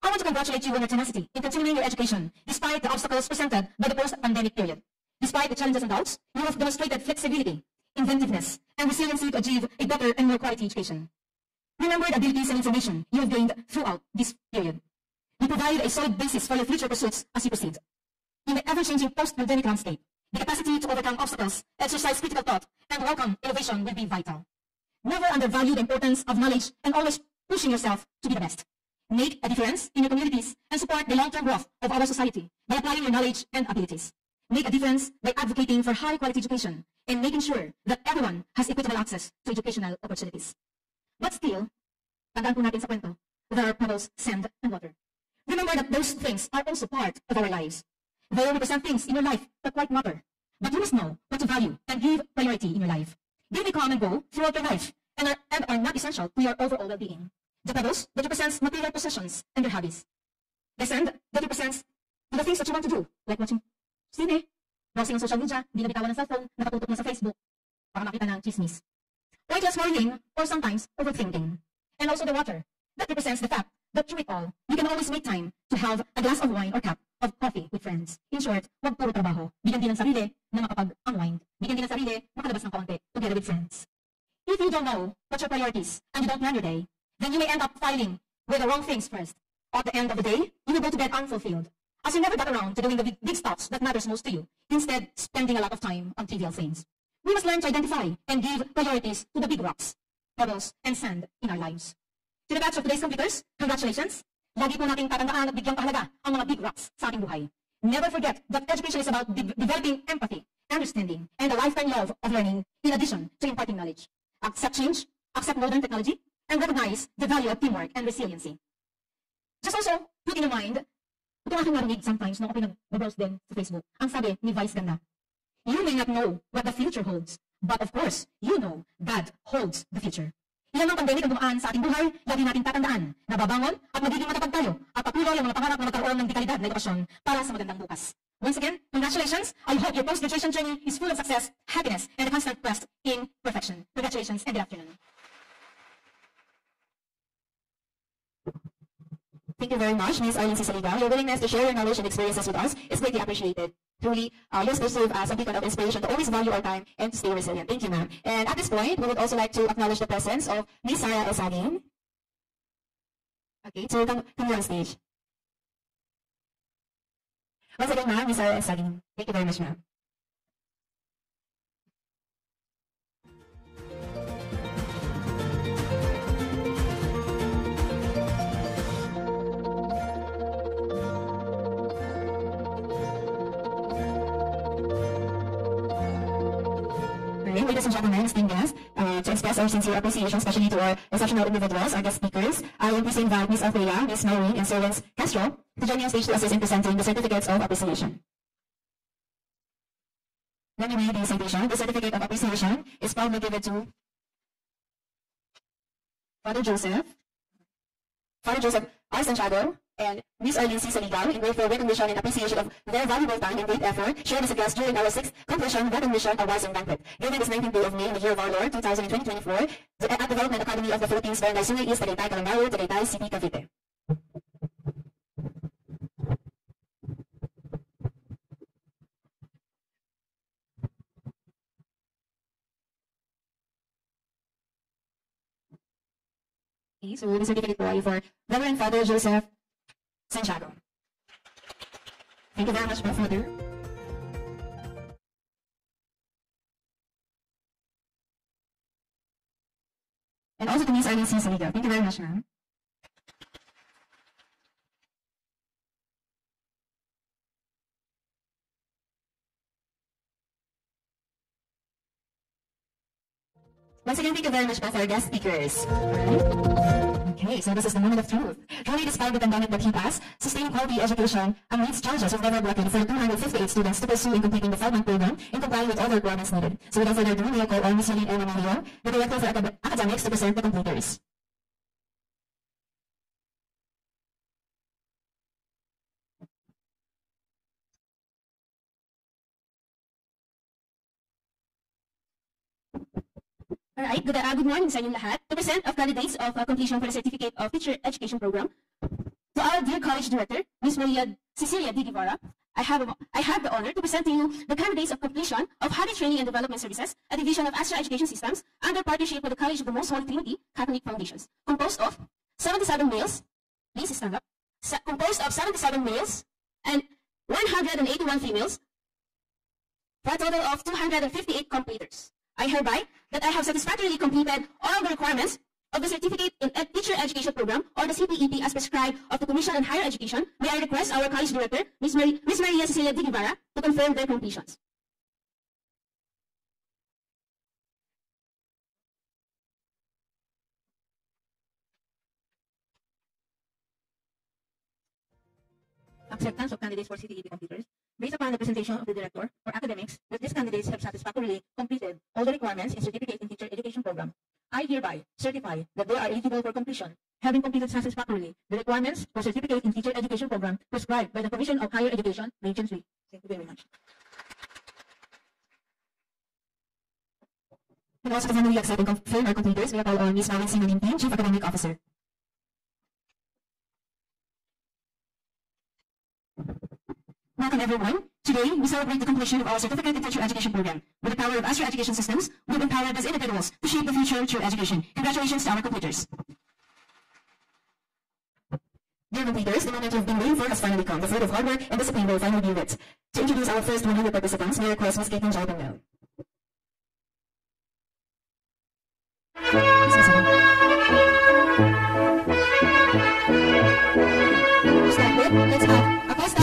I want to congratulate you on your tenacity in continuing your education, despite the obstacles presented by the post-pandemic period. Despite the challenges and doubts, you have demonstrated flexibility, inventiveness, and resiliency to achieve a better and more quality education. Remember the abilities and information you have gained throughout this period. You provide a solid basis for your future pursuits as you proceed. In the ever-changing post-pandemic landscape, the capacity to overcome obstacles, exercise critical thought, and welcome innovation will be vital. Never undervalue the importance of knowledge and always pushing yourself to be the best. Make a difference in your communities and support the long-term growth of our society by applying your knowledge and abilities. Make a difference by advocating for high-quality education and making sure that everyone has equitable access to educational opportunities. But still, tandaan po natin sa kwento, there are pebbles, sand, and water. Remember that those things are also part of our lives. They represent things in your life that quite matter. But you must know what to value and give priority in your life. They may come and go throughout your life and are not essential to your overall well-being. The pebbles that represents material possessions and your hobbies. The sand that represents the things that you want to do, like watching sine, browsing on social media, hindi na bitawan ng cellphone, nakatutok na sa Facebook, para makita ng chismis. Pointless worrying, or sometimes overthinking. And also the water, that represents the fact that through it all, you can always make time to have a glass of wine or cup of coffee with friends. In short, wag puro trabaho. Bigyan din ng sarili na makapag-unwind. Bigyan din ng sarili makalabas ng kaunti together with friends. If you don't know what your priorities and you don't plan your day, then you may end up filing with the wrong things first. At the end of the day, you will go to bed unfulfilled, as you never got around to doing the big stuff that matters most to you, instead spending a lot of time on trivial things. We must learn to identify and give priorities to the big rocks, pebbles, and sand in our lives. To the batch of today's completers, congratulations! Lagi po nating tatandaan at bigyang kahalaga ang mga big rocks sa ating buhay. Never forget that education is about developing empathy, understanding, and a lifetime love of learning in addition to imparting knowledge. Accept change, accept modern technology, and recognize the value of teamwork and resiliency. Just also, put in mind, ito aking narinig sometimes nung ako nag-browse din sa Facebook. Ang sabi ni Vice Ganda, you may not know what the future holds, but of course, you know God holds the future. Ilan ang pandemic ang dumaan sa ating buhay, lagi natin tatandaan na babangon at magiging matatag tayo at patuloy ang mga pangarap na magkaroon ng dekalidad na edukasyon para sa magandang bukas. Once again, congratulations. I hope your post-graduation journey is full of success, happiness, and a constant quest in perfection. Congratulations and good afternoon. Thank you very much, Ms. Arlene Sisaliga. Your willingness to share your knowledge and experiences with us is greatly appreciated. Truly, you serve as a beacon of inspiration to always value our time and to stay resilient. Thank you, ma'am. And at this point, we would also like to acknowledge the presence of Ms. Sarah Esagin. Okay, so come here on stage. Once again, ma'am, Ms. Sarah Esagin. Thank you very much, ma'am. Ladies and gentlemen, esteemed guests, to express our sincere appreciation, especially to our exceptional individuals, our guest speakers, I am pleased to invite Ms. Althea, Ms. Maureen, and Sir Vince Castro to join me on stage to assist in presenting the certificates of appreciation. Let me read the citation. The certificate of appreciation is proudly given to Father Joseph R. Santiago, and Miss Arlene C. Saligal in grateful recognition and appreciation of their valuable time and great effort shared as a guest during our 6th completion recognition awards and banquet. Given this 19th day of May in the year of our Lord 2024 at Development Academy of the Philippines, Barangay Sungay East, Tagaytay, Calangaro, Tagaytay City, Cavite. Okay, so the certificate po ay for Reverend Father Joseph Santiago. Thank you very much, my Father. And also to Miss Arlene C. Saliga. Thank you very much, ma'am. Once again, thank you very much for our guest speakers. Okay, so this is the moment of truth. Truly, despite the pandemic that hit us, sustaining quality education amidst challenges was never broken for 258 students to pursue in completing the 5-month program and complying with all the requirements needed. So without further ado, may I call on Ms. Celine M. Emilio, the Director for Academics, to present the completers. Alright, good morning sa inyong lahat. To present of candidates of completion for the Certificate of Teacher Education Program, to our dear College Director, Ms. Maria Cecilia D. Guevara, I have the honor to present to you the candidates of completion of Habit Training and Development Services, a division of Astra Education Systems, under partnership with the College of the Most Holy Trinity Catholic Foundations, composed of 77 males, please stand up, composed of 77 males and 181 females, for a total of 258 completers. I hereby that I have satisfactorily completed all the requirements of the Certificate in Teacher Education Program, or the CTEP, as prescribed of the Commission on Higher Education. May I request our College Director, Ms. Maria Cecilia D. Guevara, to confirm their completions. Acceptance of candidates for CTEP completers. Based upon the presentation of the Director for Academics, that these candidates have satisfactorily completed all the requirements in Certificate in Teacher Education Program, I hereby certify that they are eligible for completion, having completed satisfactorily the requirements for Certificate in Teacher Education Program prescribed by the Commission of Higher Education, Region 3. Thank you very much. And also to formally accept and confirm our completers, we call on Ms. Marlene C. Manintin, Chief Academic Officer. Welcome everyone. Today, we celebrate the completion of our Certificate in Teacher Education Program. With the power of Astra Education Systems, we've empowered as individuals to shape the future through education. Congratulations to our completers. Dear completers, the moment you've been waiting for has finally come. The fruit of hard work and discipline will finally be reaped. To introduce our first 100 participants, may I request Ms. Caitlin Jalpin now. Start with, let's have a first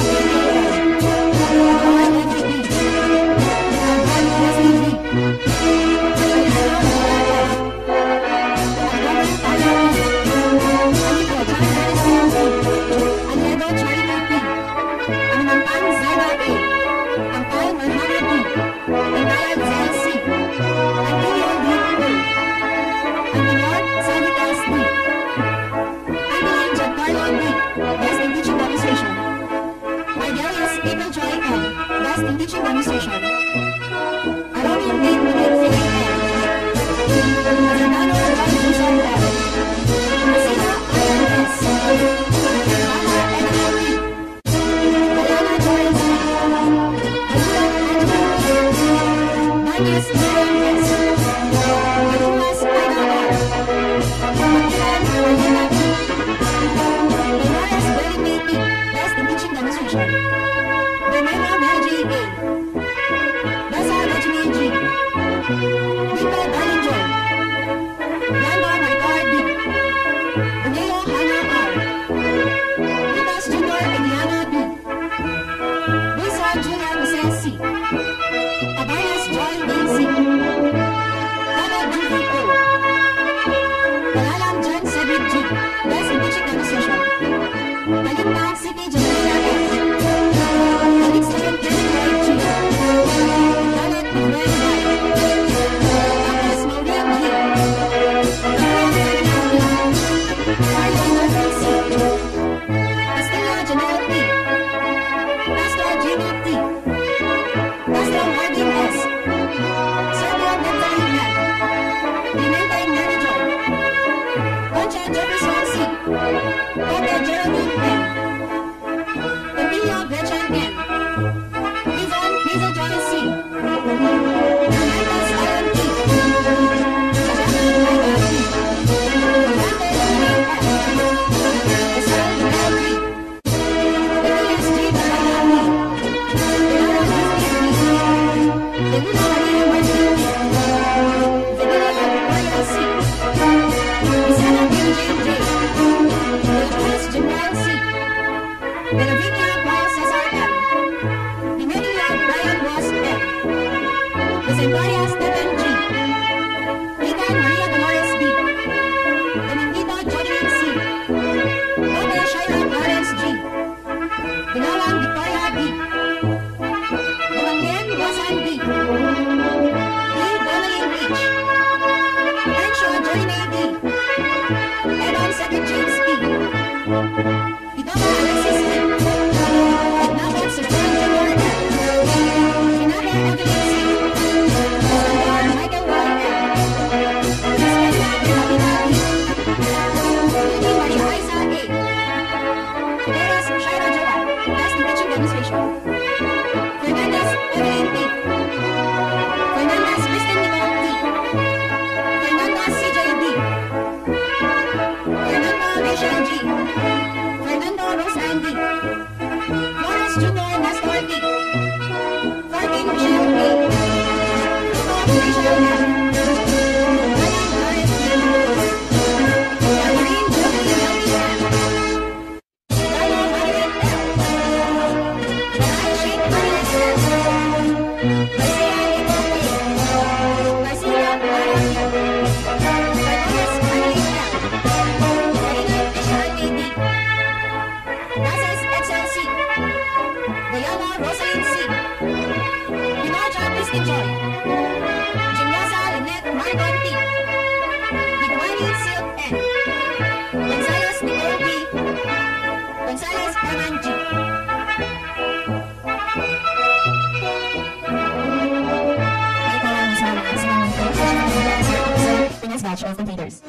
batch of completers.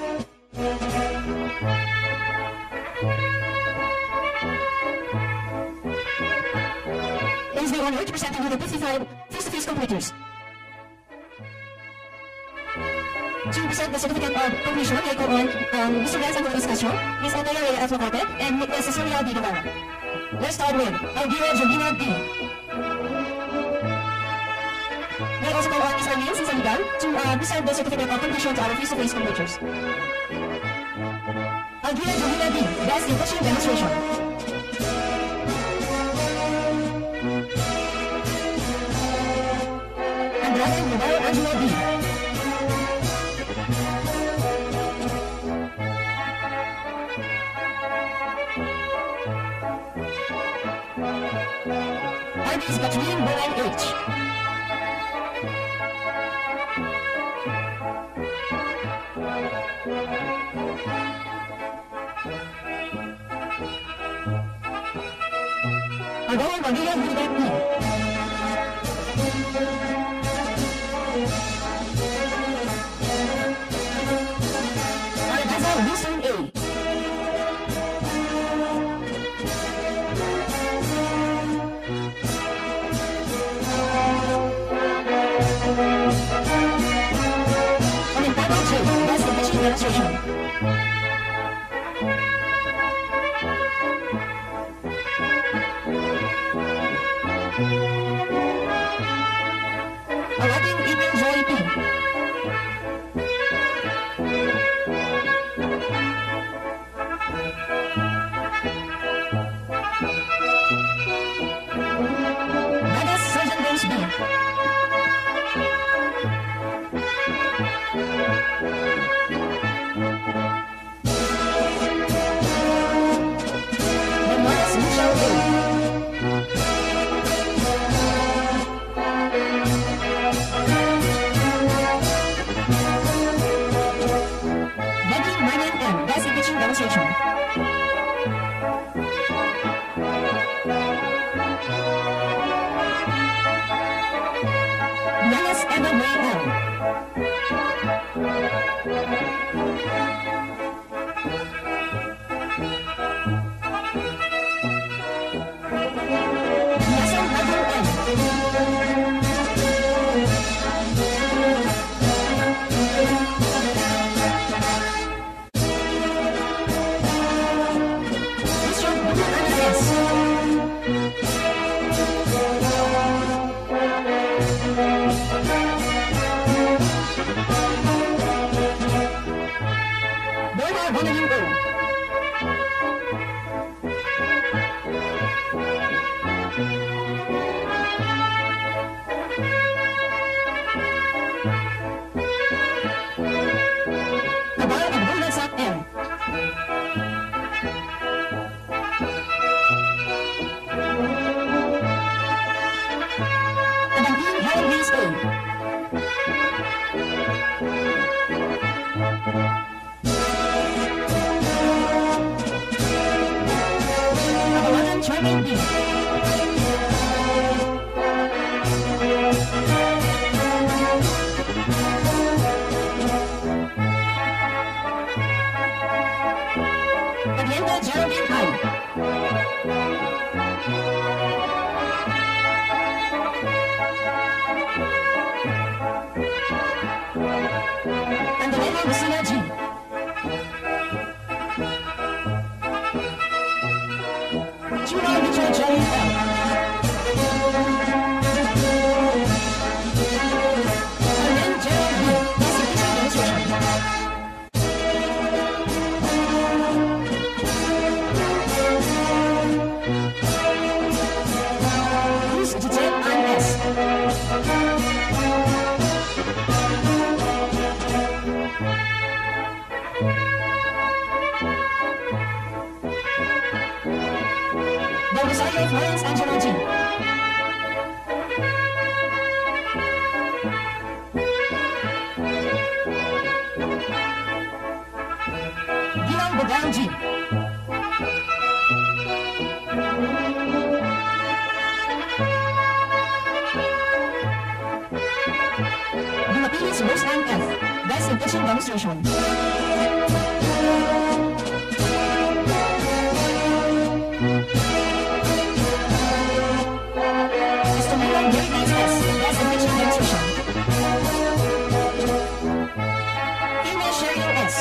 It is my honor to present to you the 55 face-to-face completers. To present the certificate of completion, I call on Mr. Lance Antonio Castro, Ms. Anaya Rhea Alfacate, and Ms. Cecilia D. Guevara. Let's start with Algira Jovina B. May I also call on Ms. Arlene Sinsaligal to present the certificate of completion to our face-to-face completers. Algira Jovina B. Best in Teaching Demonstration. Andrade Navarro Angela B. Artis Catherine Bowen H. Agawa Maria Gilbert E. Ardaza Wilson A. Orientado J. Best in Teaching Demonstration. Awarding Email Joy P. Nagas Sergeant Rose B. Damaris Michelle A. Betty Marian M. Best in Teaching Demonstration. Yanis Eva May L. Yasan Adol M. Christian Buller Hernandez. Dora Bonaview O. Abal Abdul Razak M. Tabangin Helen Rees A. Abawagan Charmaine B. Abienda Geraldine I. Andalena Lucina G. Chula Richard Jerry L. Arlene Gerald B. Best in Teaching Demonstration. Cruz Giselle Ann S. Del Rosario Florence Angela G. Gilang Bogang G. Dumapilis Rose Ann F. Best in Teaching live demonstration. Estomero Gary Bates S. Dance and pitching demonstration. Female Cheryl S.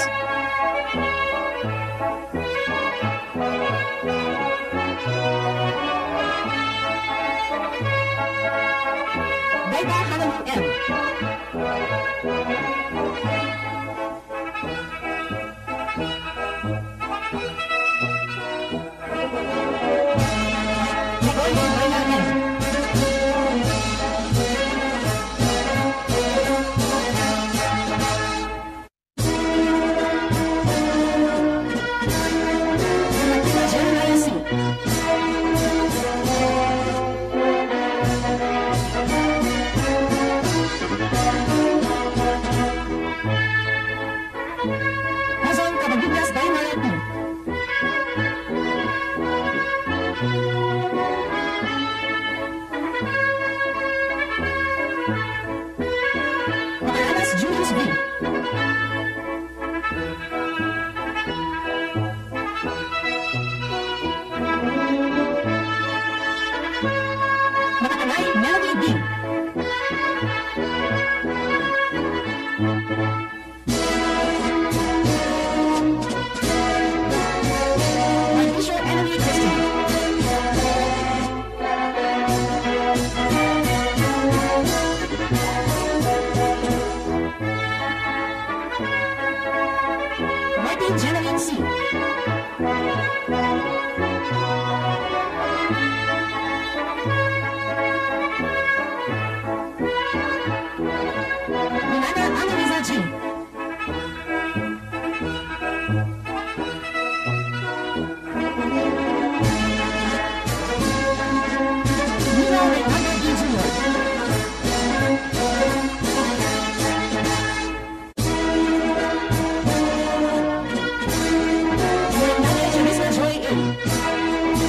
Beba Hanamu M. Gregorio Reyna M. Martina Jeremiah C. Hazon Cabagubias Daimara P. Matalas Julius V. Matakalay Melody B. Martisha Emily Christie. Martin Genevieve C. Milana Annalisa G. Nino Reynaldo D. Jr. Reynaldo Charissa Joy A.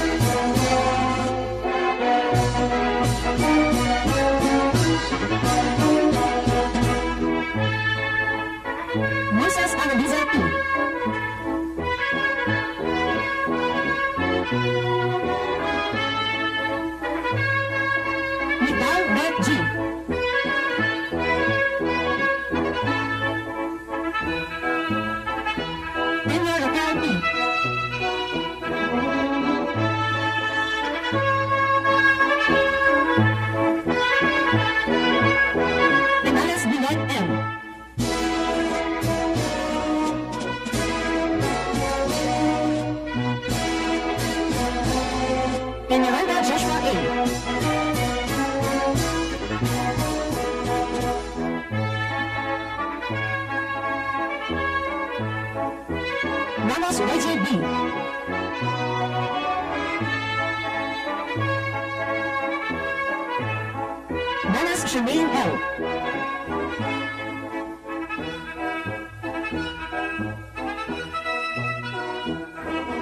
Moses Annalisa P. Midal Beth G. Enya Raquel P. Penales Binet M. Peñaranda Joshua A. Ramos YJ B. Ramos Shemaine L.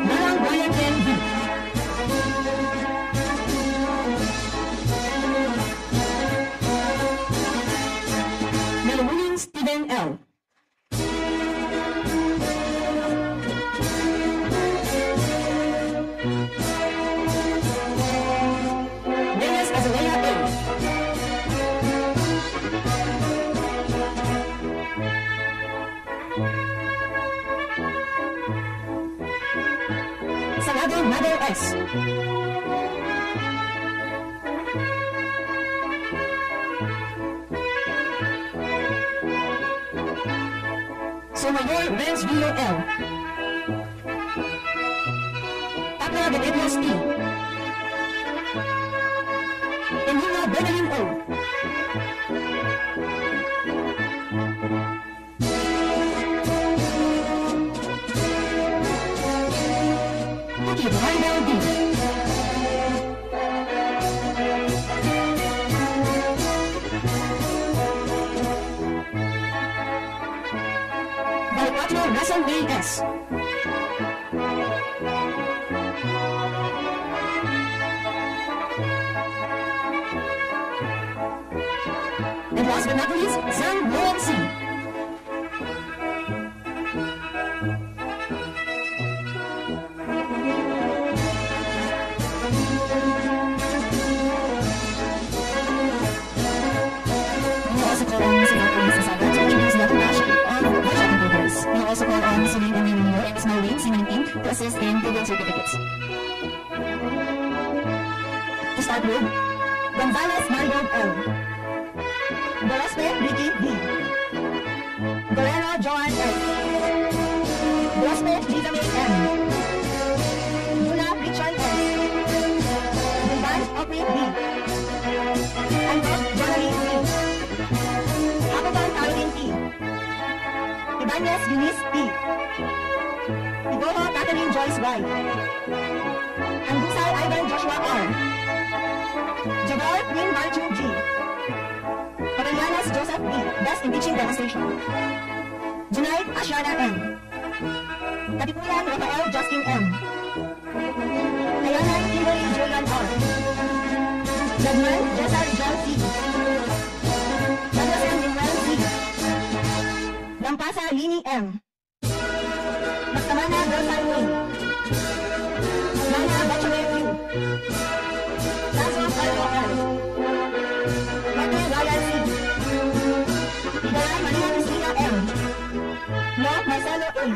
Narang Brian Ken V. Melamunin Steven L. Reyes Azalea A. Salado Mother S. Somayor Renz Vilo L. Pablo Benedios T. Emilio Benjamin O. Cookie Rydell D. Valpatro Russell May S. And last but not least, Sam Rowan C. M, Miss Celine Emilio, and Miss Marlene, C19, to assist in giving certificates. To start with, Gonzalez Mario L. Gorospe Ricky B. Guerrero Joan S. Gorospe Lisa May M. Luna Richard S. Dumban Opry B. Antok Jonalie C. Apogon Caroline T. Ibanez Eunice P. Igoho Catherine Joyce Y. Andusay Ivan Joshua R. Jabor Queen Marchu G. Orianas Joseph B. Best in Teaching Demonstration. Junaid Ashana M. Katipunan Rafael Justin M. Kayanan Kimberly Julian R. Jagman Jessar John C. Jaglasan Manuel C. Lampasa Lini M. Magtamana Rosan Wing. Nana Bachelet Q. Lazo Carlo L. Mate Ryan C. Idara Maria Cristina M. No Marcelo A.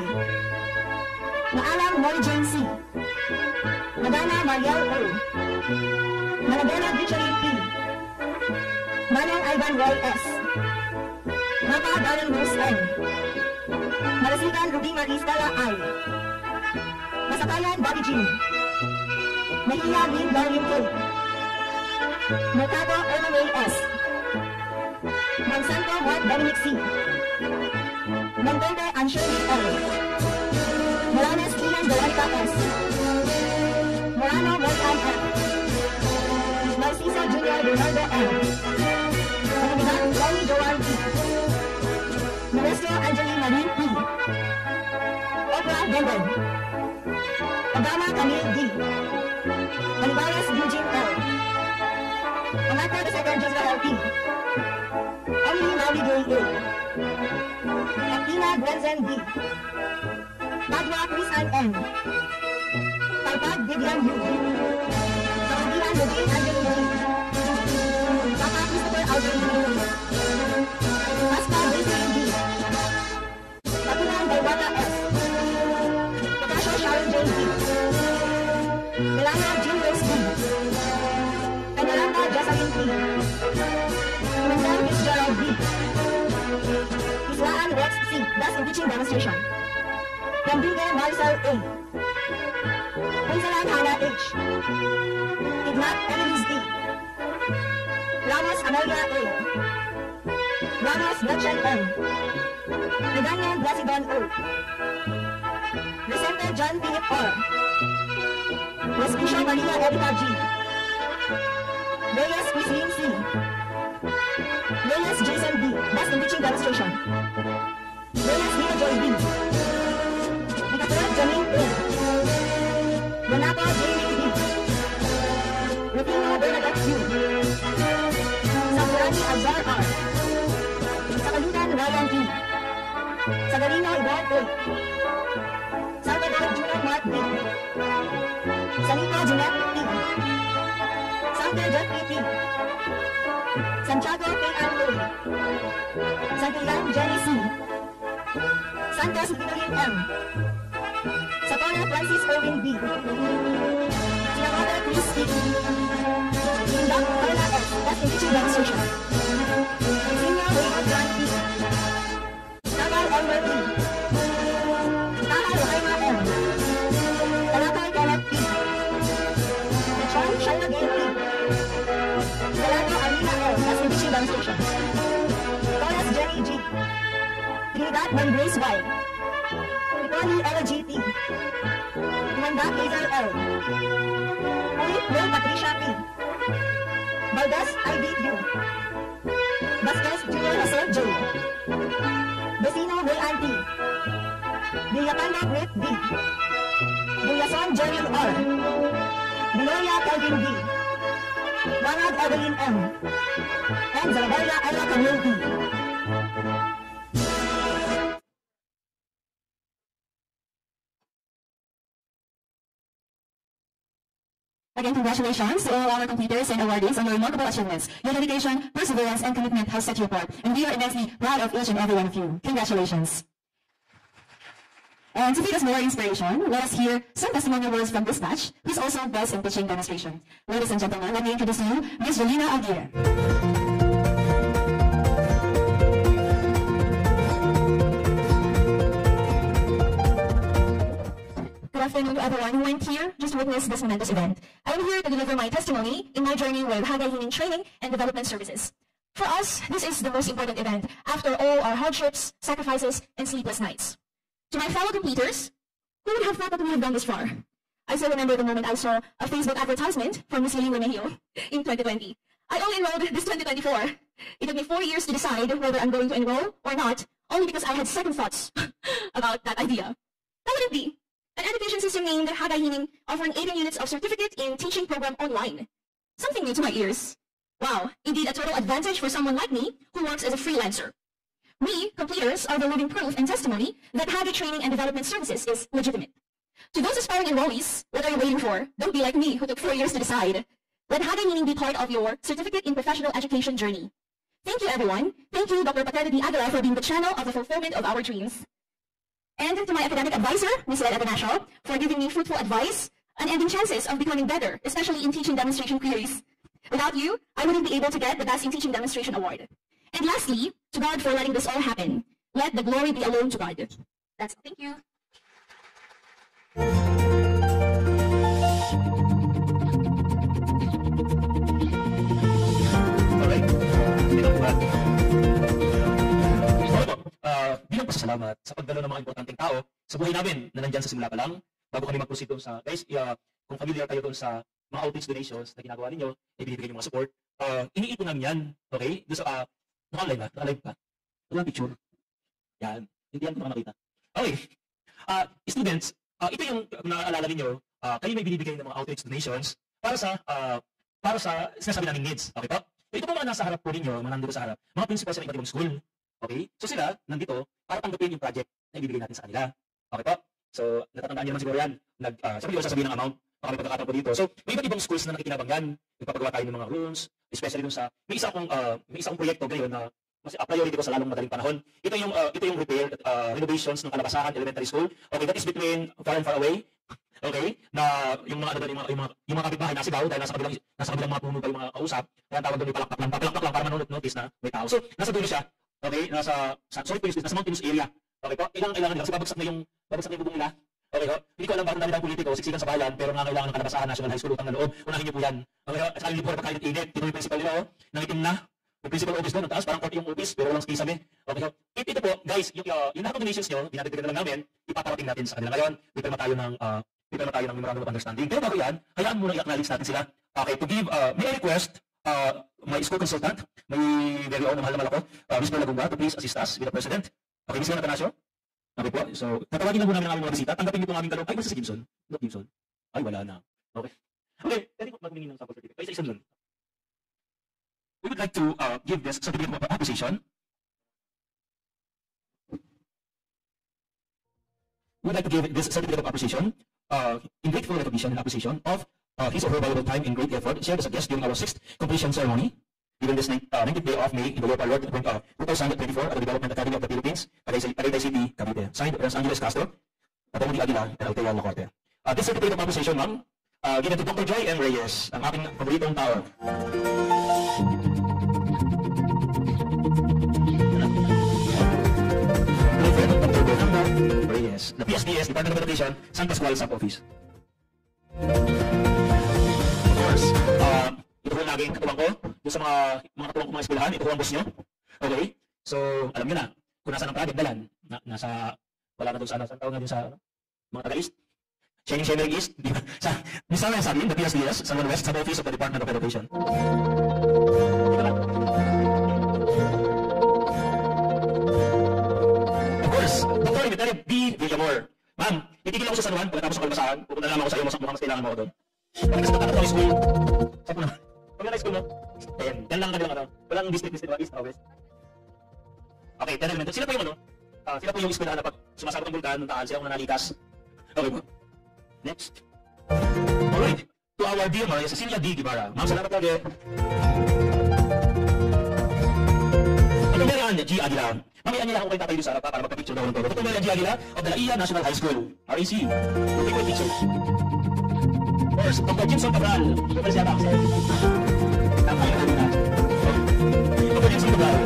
Maalam Mary Jane C. Madana Mariel O. Malagana Victorine P. Manong Ivan Roy S. Mapa Darren Rose N. Marasigan Ruby Marie Stella I. Masakayan Bobby G. Mahia Lynn Darlene K. Mercado Irma May S. Monsanto Mark Dominic C. Montente Anshirley L. Morales Ian Veronica S. Morano Morgan F. Narciso Jr. Leonardo M. Manamigan Ronnie Joan P. Modesto Angeline Marie P. Oprah Benden. Obama Camille D. Olivares Eugene L. Amata II Joshua L. P. Omni Maui Gay A. Akina Gwenzen D. Padua Chris Ann N. Palpad Vivian U. Kapugian Eugene Angeline D. Papa Christopher Aldrin D. Pasca Gracie D. Patulan Daiwata S. Natasha Sharon Jane D. Melania Jean Rose D. Penalanta Jocelyn P. Pimentel Fitzgerald D. Islaan Rex C. Best in Teaching Demonstration. Rambigue Maricel A. Quinzalan Hannah H. Ignat Annalise D. Ramos Amelia A. Ramos Gretchen M. Reganian Blasidon O. Resente John Philip R. Respicio Maria Erika G. Reyes Christine C. Reyes Jason B. Best in Teaching Demonstration. Reyes Nina Joy B. Victoria Janine A. Renato Jamie B. Rufino Bernadette U. Sakurani Azar R. Sakalunan Ryan E. Sagarino Edward A. Salvador Junior Mark B. Sanita Jeanette P. Sante Jeffrey P. Santiago K. A. Santillan Jenny C. Santos Vitorin M. Satora Francis Irwin B. Sinamata Chris P. Indang Carla F. Best in Teaching Demonstration. Senior Raymond John P. Tagal Elmer P. Taha Rohaima M. Talakay Kenneth P. Lechon Shaila Gail P. Delato Alina L. Best in Teaching Demonstration. Torres Jenny G. Trinidad Mary Grace Y. Nicole Ella G. P. Amanda Hazel L. Ulit Will Patricia P. Valdez I.B. U. Vasquez Junior Jose J. Vecino Rayan P. Villapanda Great B. Villason Jerry R. Gloria Calvin B. Ronald Evelyn M. And Zalbaria Ella Camille B. Again, congratulations to all our completers and awardees on your remarkable achievements. Your dedication, perseverance, and commitment have set you apart, and we are immensely proud of each and every one of you. Congratulations. And to feed us more inspiration, let us hear some testimonial words from this batch, who's also best in teaching demonstration. Ladies and gentlemen, let me introduce to you Ms. Jolina Aguirre. Good afternoon to everyone who went here just to witness this momentous event. I am here to deliver my testimony in my journey with Hagay Hining Training and Development Services. For us, this is the most important event after all our hardships, sacrifices, and sleepless nights. To my fellow completers, who would have thought that we have gone this far? I still remember the moment I saw a Facebook advertisement from Ms. Lily Remigio in 2020. I only enrolled this 2024. It took me 4 years to decide whether I'm going to enroll or not, only because I had second thoughts about that idea. How would it be? An education system named Hagay Hining offering 18 units of certificate in teaching program online. Something new to my ears. Wow, indeed a total advantage for someone like me who works as a freelancer. We, completers, are the living proof and testimony that Hagay Training and Development Services is legitimate. To those aspiring enrollees, what are you waiting for? Don't be like me who took 4 years to decide. Let Hagay Hining be part of your certificate in professional education journey. Thank you everyone. Thank you Dr. Paternity Aguilar for being the channel of the fulfillment of our dreams. And to my academic advisor, Ms. Ed Atanasio, for giving me fruitful advice and ending chances of becoming better, especially in teaching demonstration queries. Without you, I wouldn't be able to get the Best in Teaching Demonstration Award. And lastly, to God for letting this all happen. Let the glory be alone to God. That's all. Thank you. Alright. Bilang pasasalamat sa pagdalo ng mga importanteng tao sa buhay namin na nandyan sa simula pa lang, bago kami mag-proceed doon sa, guys, kung familiar kayo doon sa mga outreach donations na ginagawa ninyo, ibinibigay yung mga support, iniipon namin yan, okay? Doon sa, naka-live ba? Naka-live ba? Walang picture. Yan. Hindi yan ko nakita. Okay. Students, ito yung naaalala ninyo, kayo may binibigay ng mga outreach donations para sa sinasabi naming needs. Okay po? Ito po mga nasa harap po ninyo, mga nandito sa harap, mga principals ng iba't ibang school. Okay? So sila, nandito, para tanggapin yung project na ibibigay natin sa kanila. Okay po? So, natatandaan niyo naman siguro yan. Sabi ko, sasabihin ng amount, baka may pagkakataon po dito. So, may iba't ibang schools na nakikinabang nagpapagawa tayo ng mga rooms, especially dun sa, may isa akong proyekto ngayon na mas priority ko sa lalong madaling panahon. Ito yung repair, renovations ng Kalabasahan Elementary School. Okay, that is between far and far away. Okay, na yung mga kapitbahay nasigaw dahil nasa kabilang mga puno pa yung mga kausap. Kaya tawag doon may palakpak lang para manonotice na may tao. So, nasa dulo siya. Okay, nasa mountainous area. Okay po, kailangan nila kasi babagsak na yung bubong nila. Okay ho, hindi ko alam bakit dami ng politiko, siksikan sa bayan, pero nangangailangan ng Kalabasahan National High School utang na loob. Unahin niyo po yan. Okay ho, at saka hindi po pagkainit-init. Ito yung principal nila ho, nangitim na. Yung principal office doon, ang taas, parang court yung office, pero walang kisame. Okay ho, ito po, guys, yung lahat ng donations nyo, dinadagdagan na lang namin, ipaparating natin sa kanila ngayon. Pipirma tayo ng memorandum of understanding. Pero bago yan, hayaan muna i-acknowledge natin sila. Okay, to give, may I request, my school consultant, may very own na mahal na malako, Ms. Lagumba, to please assist us with the president. Okay, Ms. Atanasio? Okay po, so tatawagin lang po namin ang aming mga bisita. Tanggapin niyo po ang aming talong. Ay, basta si Gibson? Not Gibson? Ay, wala na. Okay. Okay, pwede po magmingin ng sample certificate. Ay, isa-isa nun. We would like to give this certificate of appreciation. We would like to give this certificate of appreciation in grateful recognition and appreciation of his or her valuable time and great effort shared as a guest during our 6th completion ceremony. Given this 19th day of May in the year 2024 at the Development Academy of the Philippines, Tagaytay City, Cavite. Signed, Prince Angeles Castro, Paternity Aguilar, and Altea Lacorte. This certificate of appreciation, ma'am, given to Dr. Joy M. Reyes, ang aking paboritong tao. Dr. Bernardo Reyes, the PSDS, Department of Education, San Pascual Sub-Office. Of course, ito po yung naging katuwang ko, yung sa mga katuwang ko mga eskwelahan, ito po ang boss nyo. Okay? So, alam nyo na, kung nasa ng project dalan, wala na doon sa saan tawag na din sa mga taga-East. Shining East, di ba? Misa lang sabi, the PSDS, San Juan West, Sub-Office of the Department of Education. Ito lang. Of course, Dr. Emeterio B. Villamor. Ma'am, itigil ako sa San Juan, pagkatapos ng Kalabasahan, pupunta naman ako sa iyo, mukhang mas kailangan mo ako doon. Pag kasi tatapos ako school, saan po naman? Pag na school mo? Ayan, yan lang kanilang walang district, diba? East or West? Okay, 10 elemento. Sila po yung sila po yung eskwelahan na pag sumasabot ng bulkan, ng taal, sila kung nanalikas. Okay po. Next. Alright, to our dear Maria Cecilia D. Guevara. Ma'am, salamat lagi. Ito Marian G. Aguila. Mamaya nila ako kayo tatayo sa harap para magpa-picture daw ng todo. Dr. Marian G. Aguila of the Laia National High School, RAC. Take my picture. First, Dr. Jimson Cabral. Ito siya ako, sir. Nakakaya na. Dr. Jimson Cabral.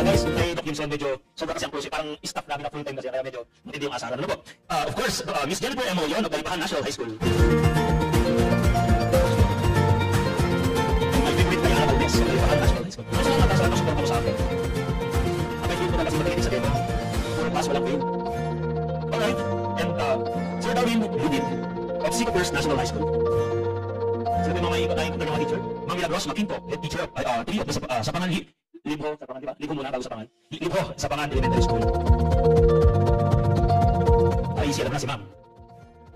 Guys, kay Dr. Jimson, medyo sobra kasi ang close. Parang staff namin na full-time kasi kaya medyo matindi yung asaran. Ano po? Of course, Miss Jennifer M. Yon of Dalipahan National High School. My favorite kaya ako, Miss Dalipahan National High School. Kasi yung mataas na support ako sa akin. Abay, yun ko na kasi matagin sa dito. Puro pass, walang fail. Alright, and Sir Darwin Ludin of Sico First National High School. Sino yung mga ikot ng mga teacher? Ma'am Milagros Maquinto, head teacher of 3 of the Sapangan Libho, Sapangan, diba? Libho muna bago Sapangan. Libho, Sapangan Elementary School. Ay, alam na si ma'am.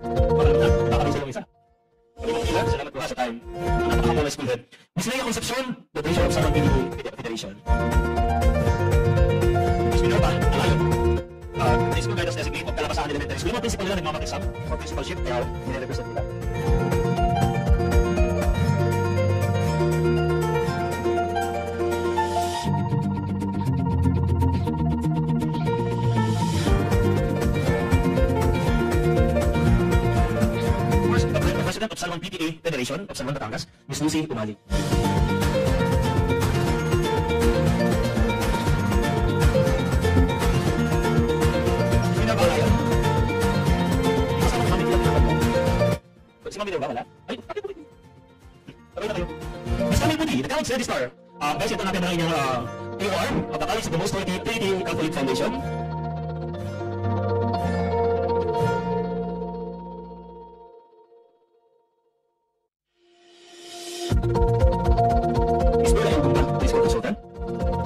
Alam na, nakakabisa lang isa. Ilan, salamat po sa time. Napakakamala school head. Miss Leia Concepcion, the treasurer of Saman Pilipo Federation. Miss Minerva, Alayo. The school guidance designate of Calabasahan Elementary School. Yung mga principal nila nagmamatisap for principalship, kaya nire-represent nila. President of Salmon PTA Federation of Salmon Batangas, Miss Lucy Umali. Sino ba kayo? Kasama ko kami bilang mga mo. Si Mami daw ba wala? Ay, bakit po? Sabay na kayo. Miss Camille Puti, the college registrar. Guys, ito natin ang inyong AOR of the College of the Most Holy Trinity Catholic Foundation. Miss Bella Engumba, High School Consultant.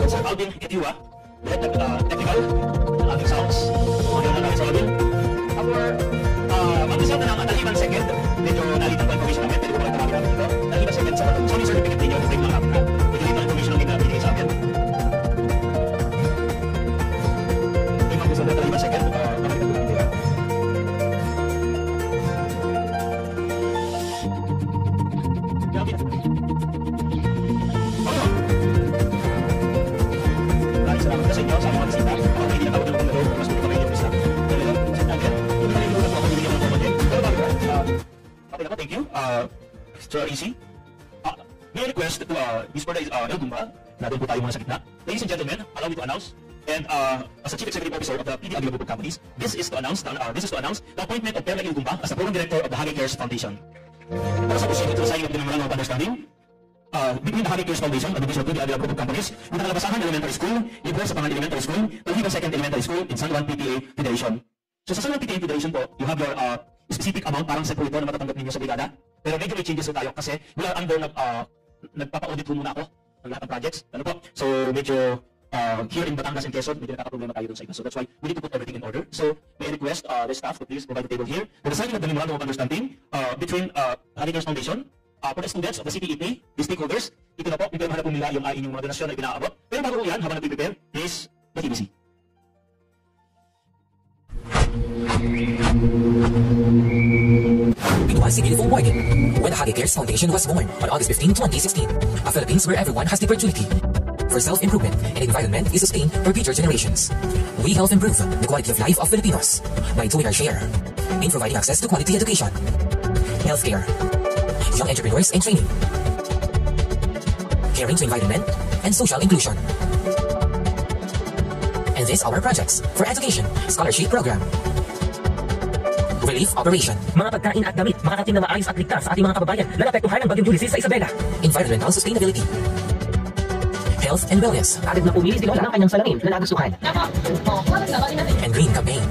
Sir Alvin Ketiwa, the head technical ng ating sounds. Mga na namin sa Alvin. Our mag-result na ng Taliban second. Medyo nalitan po information namin. Pwede ko mga tawagin namin dito. Taliban second sa Sony certificate ninyo. Bring lang namin na. Pwede information namin na binigay sa amin. Yung mag-result na Taliban second. Nakalitan po namin dito. Maraming salamat po sa inyo sa mga bisita. Ako hindi na tawag ng kong mas mga kayo yung bisita. Talagang, bisita natin. Yung kanilungan po ako binigyan ng komodin. Pero bago na, okay na po, thank you. Sir Easy. May request to Miss Perla Elgumba, na doon po tayo muna sa gitna. Ladies and gentlemen, allow me to announce, and as a Chief Executive Officer of the PD Aguila Group of Companies, this is to announce the appointment of Perla Elgumba as the Program Director of the Hagi Cares Foundation. Para sa proceeding to the signing of the Memorandum of Understanding, between the Hagi Cares Foundation and the Division of the Aguila Group of Companies with the Calabasahan Elementary School, Libro sa Pangan Elementary School, Taliban Second Elementary School in San Juan PTA Federation. So sa San Juan PTA Federation po, you have your specific amount parang sa ito na matatanggap ninyo sa brigada. Pero medyo may changes tayo kasi we are under nagpapa-audit po muna ako ng lahat ng projects. Ano po? So medyo here in Batangas and Quezon, medyo nakaka-problema tayo dun sa iba. So that's why we need to put everything in order. So may I request the staff to please provide the table here for the signing of the Memorandum of Understanding between Hagi Cares Foundation for the students of the CTEP, the stakeholders. Ito na po, ipinahanap po nila yung inyong mga donasyon na ipinaabot. Pero bago po yan, habang nag-prepare, please, mag-ibisi. It was a beautiful morning when the Hagi Cares Foundation was born on August 15, 2016. A Philippines where everyone has the opportunity for self-improvement and environment is sustained for future generations. We help improve the quality of life of Filipinos by doing our share in providing access to quality education, healthcare, young entrepreneurs and training, caring to environment and social inclusion. And these are our projects for education, scholarship program, relief operation, mga pagkain at damit, makakating na maayos at ligtas sa ating mga kababayan na naapektuhan ng Bagyong Ulysses sa Isabela. environmental sustainability, health and wellness, Agad na pumilis din Lola ng kanyang salamin na nagustuhan. and green campaign.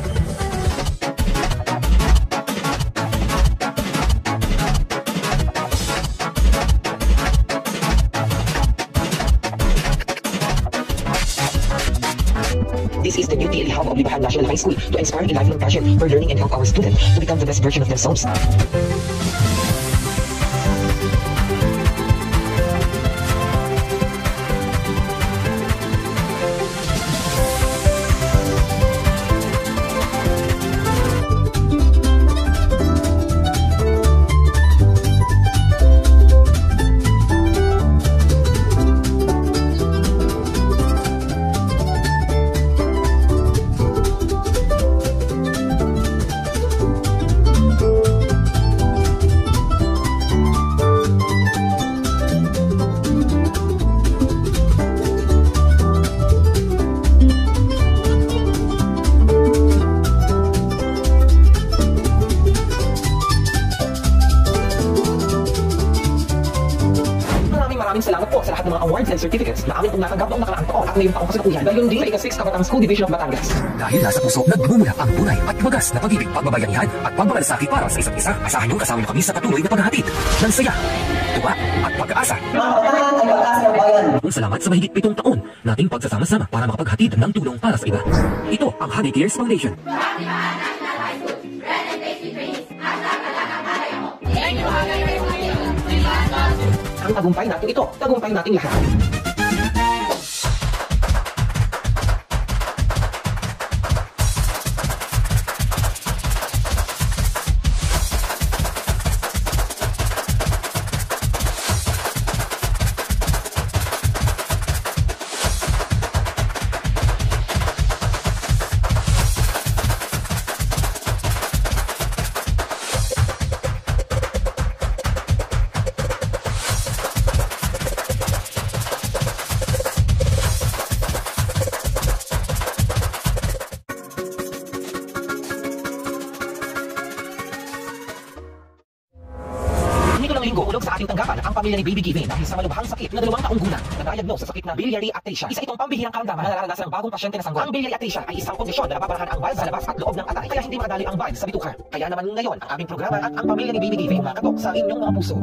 This is the duty and hub of Libahan National High School to inspire a lifelong passion for learning and help our students to become the best version of themselves. and certificates na amin pong natanggap noong nakaraang taon at ngayong taong kasalukuyan. Gayon din sa ika-6 Kabatang School Division of Batangas. Dahil nasa puso, nagmumula ang tunay at magas na pag-ibig, pagbabayanihan at pagmamalasakit para sa isa't isa. Asahan niyong kasama niyo kami sa patuloy na paghahatid ng saya, tuwa at pag-asa. Salamat sa mahigit 7 taon nating pagsasama-sama para makapaghatid ng tulong para sa iba. Ito ang Hagi Cares Foundation. Ang tagumpay natin ito, tagumpay natin lahat. Hulog sa ating tanggapan ang pamilya ni Baby Giving dahil sa malubhang sakit na 2 taong gulang na diagnose sa sakit na biliary atresia. Isa itong pambihirang karamdaman na nararanasan ng bagong pasyente na sanggol. Ang biliary atresia ay isang kondisyon na napaparahan ang bile sa labas at loob ng atay kaya hindi makadali ang bile sa bituka. Kaya naman ngayon ang aming programa at ang pamilya ni Baby Giving makatok sa inyong mga puso.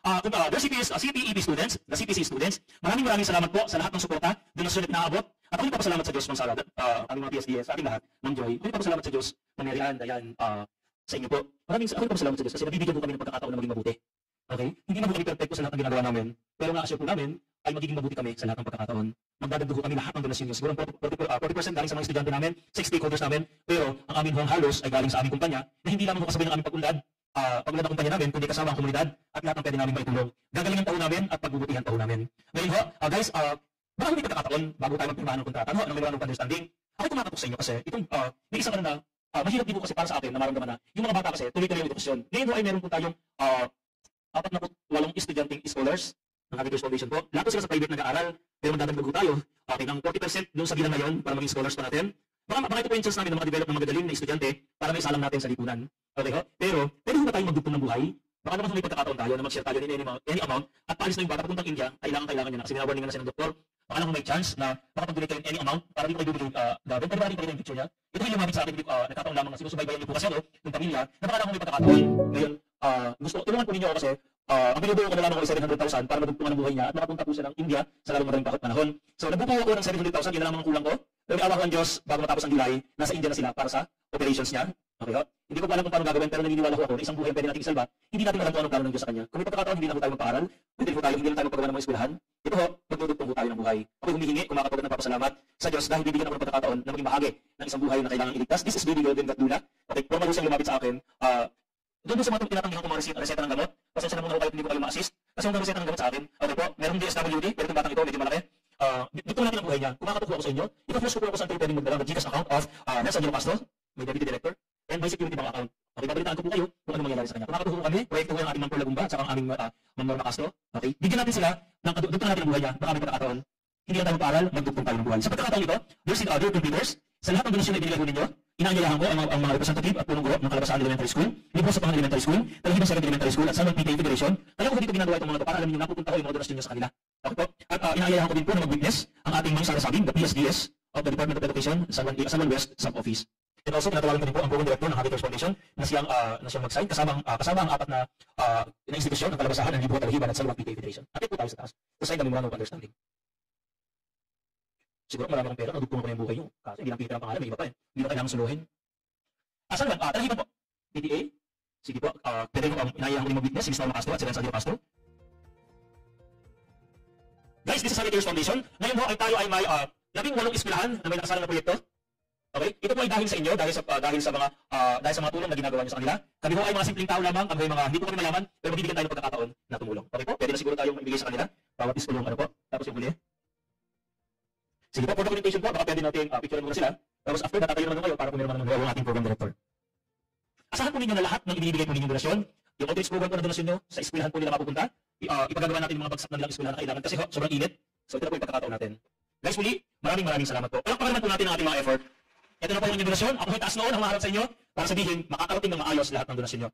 The CPEB students, the CPC students, maraming salamat po sa lahat ng suporta, donasyon at naabot. At ako nagpapasalamat sa Diyos ng Salad, aming mga PSDS, sa ating lahat ng joy. Ako nagpapasalamat sa Diyos, Manerian, Dayan, sa inyo po. Ako nagpapasalamat sa Diyos kasi nabibigyan po kami ng pagkakataon na maging mabuti. Okay? Hindi man po kami perfecto sa lahat ng ginagawa namin, pero na-assure po namin ay magiging mabuti kami sa lahat ng pagkakataon. Magdadagdag po kami lahat ng donasyon niyo. Siguro 40% galing sa mga estudyante namin, 6 stakeholders namin, pero ang aming huwang halos ay galing sa aming kumpanya na hindi lamang po kasabay ng aming pag-unlad, pag-unlad ng kumpanya namin, kundi kasama ang komunidad at lahat ng pwede namin maitulong. Gagalingan taon namin at pagbubutihan taon namin. Ngayon ho, guys, baka may pagkakataon bago tayo magpirmahan ng kontrata, ng memorandum of understanding. Ako tumatakot sa inyo kasi itong may isang ano na mahirap din po kasi para sa akin na maramdaman na yung mga bata kasi tuloy-tuloy ang edukasyon. Ngayon ho ay meron po tayong 48 estudyanteng scholars ng Hagi Cares Foundation po. Lahat po sila sa private nag-aaral, pero magdadagdag po tayo ng 40% doon sa bilang ngayon para maging scholars pa natin. Baka ito po yung chance namin na makadevelop ng magagaling na estudyante para may isalang natin sa lipunan. Okay ho? Pero pwede ho ba tayong magdugtong ng buhay? Baka naman may pagkakataon tayo na mag-share tayo in any amount at paalis na yung bata papuntang India, kailangan niya na kasi minawarningan na siya ng doktor. Baka lang may chance na makapag-donate kayo in any amount para di ko kayo bibigay gawin. Pero baka yung picture niya. Ito yung lumapit sa akin, nagkataon lamang na sinusubaybayan niyo po kasi ako, yung pamilya, na baka lang may pagkakataon. Ngayon, gusto tulungan po ninyo ako kasi ang binubuo ko na lamang ako 700,000 para madugtungan ang buhay niya at makapunta po siya ng India sa lalong madaling panahon. So nagbubuo ako ng 700,000, yun na lamang ang kulang ko. Pero may awa ko ng Diyos, bago matapos ang July, nasa India na sila para sa operations niya. Okay ho? Hindi ko pa alam kung paano gagawin pero naniniwala ko na isang buhay pwede nating isalba. Hindi natin alam kung anong plano ng Diyos sa kanya. Kung may pagkakataon, hindi na po tayo magpaaral, hindi na tayo magpagawa ng mga eskwelahan. Ito ho, magdudugtong po tayo ng buhay. Ako'y humihingi, kumakatulad ng papasalamat sa Diyos dahil bibigyan ako ng pagkakataon na maging bahagi ng isang buhay na kailangang iligtas. This is Baby Golden Gatdula. Okay, kung malusang lumapit sa akin, doon sa mga tinatanggihan ko mga reseta ng gamot, pasensya na muna ako kahit hindi ko kayo ma-assist. Kasi yung reseta ng gamot sa akin, okay po, merong DSWD, pero itong batang ito, medyo malaki. Dito natin ang buhay niya. Kumakatok ako sa inyo. Ipapos ko po ako sa pwedeng magdala ng GCash account of Nelson Angelo Castro, may deputy director, and my security bank account. Okay, babalitaan ko po kayo kung ano mangyayari sa kanya. Kumakatok po kami, proyekto ko yung ating Mampur Lagumba, at ang aming Ma'am Norma Castro. Okay, bigyan natin sila ng dugtong natin ang buhay niya, baka may pagkakataon. Hindi na tayo mag-aaral, magdugtong tayo ng buhay. Sa pagkakataon ito, there's the other computers. Sa lahat ng donasyon na ibinigay ko ninyo, inaanyayahan ko ang mga representative at punong guro ng Calabasan Elementary School, Libro sa Pangan Elementary School, Talahibang 7 Elementary School at Salmon PTA Federation. Kaya ko dito ginagawa itong mga ito para alam niyo napupunta ko yung mga donasyon niyo sa kanila. Okay po? At inaanyayahan ko din po na mag-witness ang ating mga sarasabing, the PSDS of the Department of Education, Salmon West Sub-Office. And also, pinatawagan ko din po ang Program Director ng Hagi Cares Foundation na siyang mag-sign kasama ang apat na institusyon ng Kalabasahan, ang Libro, Talahiban at Salmon PTA Federation. At po tayo sa taas. To sign the Memorandum of Understanding. Siguro marami akong pera, nagdugtong ko na yung buhay nyo. Kasi hindi lang pinitira ang pangalan, may iba pa eh. Hindi na kailangan suluhin. Saan naman? Talahiban po. PTA. Sige po, pwede ko inayahan ko din mag-witness, si Mr. Norma Castro at si Nelson Angelo Castro. Guys, this is Hagi Cares Foundation. Ngayon ho, tayo ay may 18 eskwelahan na may nakasalang na proyekto. Okay? Ito po ay dahil sa inyo, dahil sa mga tulong na ginagawa niyo sa kanila. Kami po ay mga simpleng tao lamang, kami ay mga hindi po kami mayaman, pero mabibigyan tayo ng pagkakataon na tumulong. Okay po? Pwede na siguro tayong maibigay sa kanila. Bawat is tulong, ano po? Tapos yung huli. Sige po, for documentation po, baka pwede natin picturean muna sila. Tapos after, natatayo naman kayo para kung meron naman ang ating program director. Asahan po ninyo na lahat ng ibibigay po ninyong donasyon, yung outreach program po na donasyon nyo, sa eskwelahan po nila mapupunta, ipagagawa natin yung mga bagsak na nilang eskwelahan na kailangan kasi sobrang init. So ito na po yung pagkakataon natin. Guys, muli, maraming salamat po. Palakpakan naman po natin ang ating mga effort. Ito na po yung inyong donasyon. Ako ay taas noon ang maharap sa inyo para sabihin, makakarating ng maayos lahat ng donasyon nyo.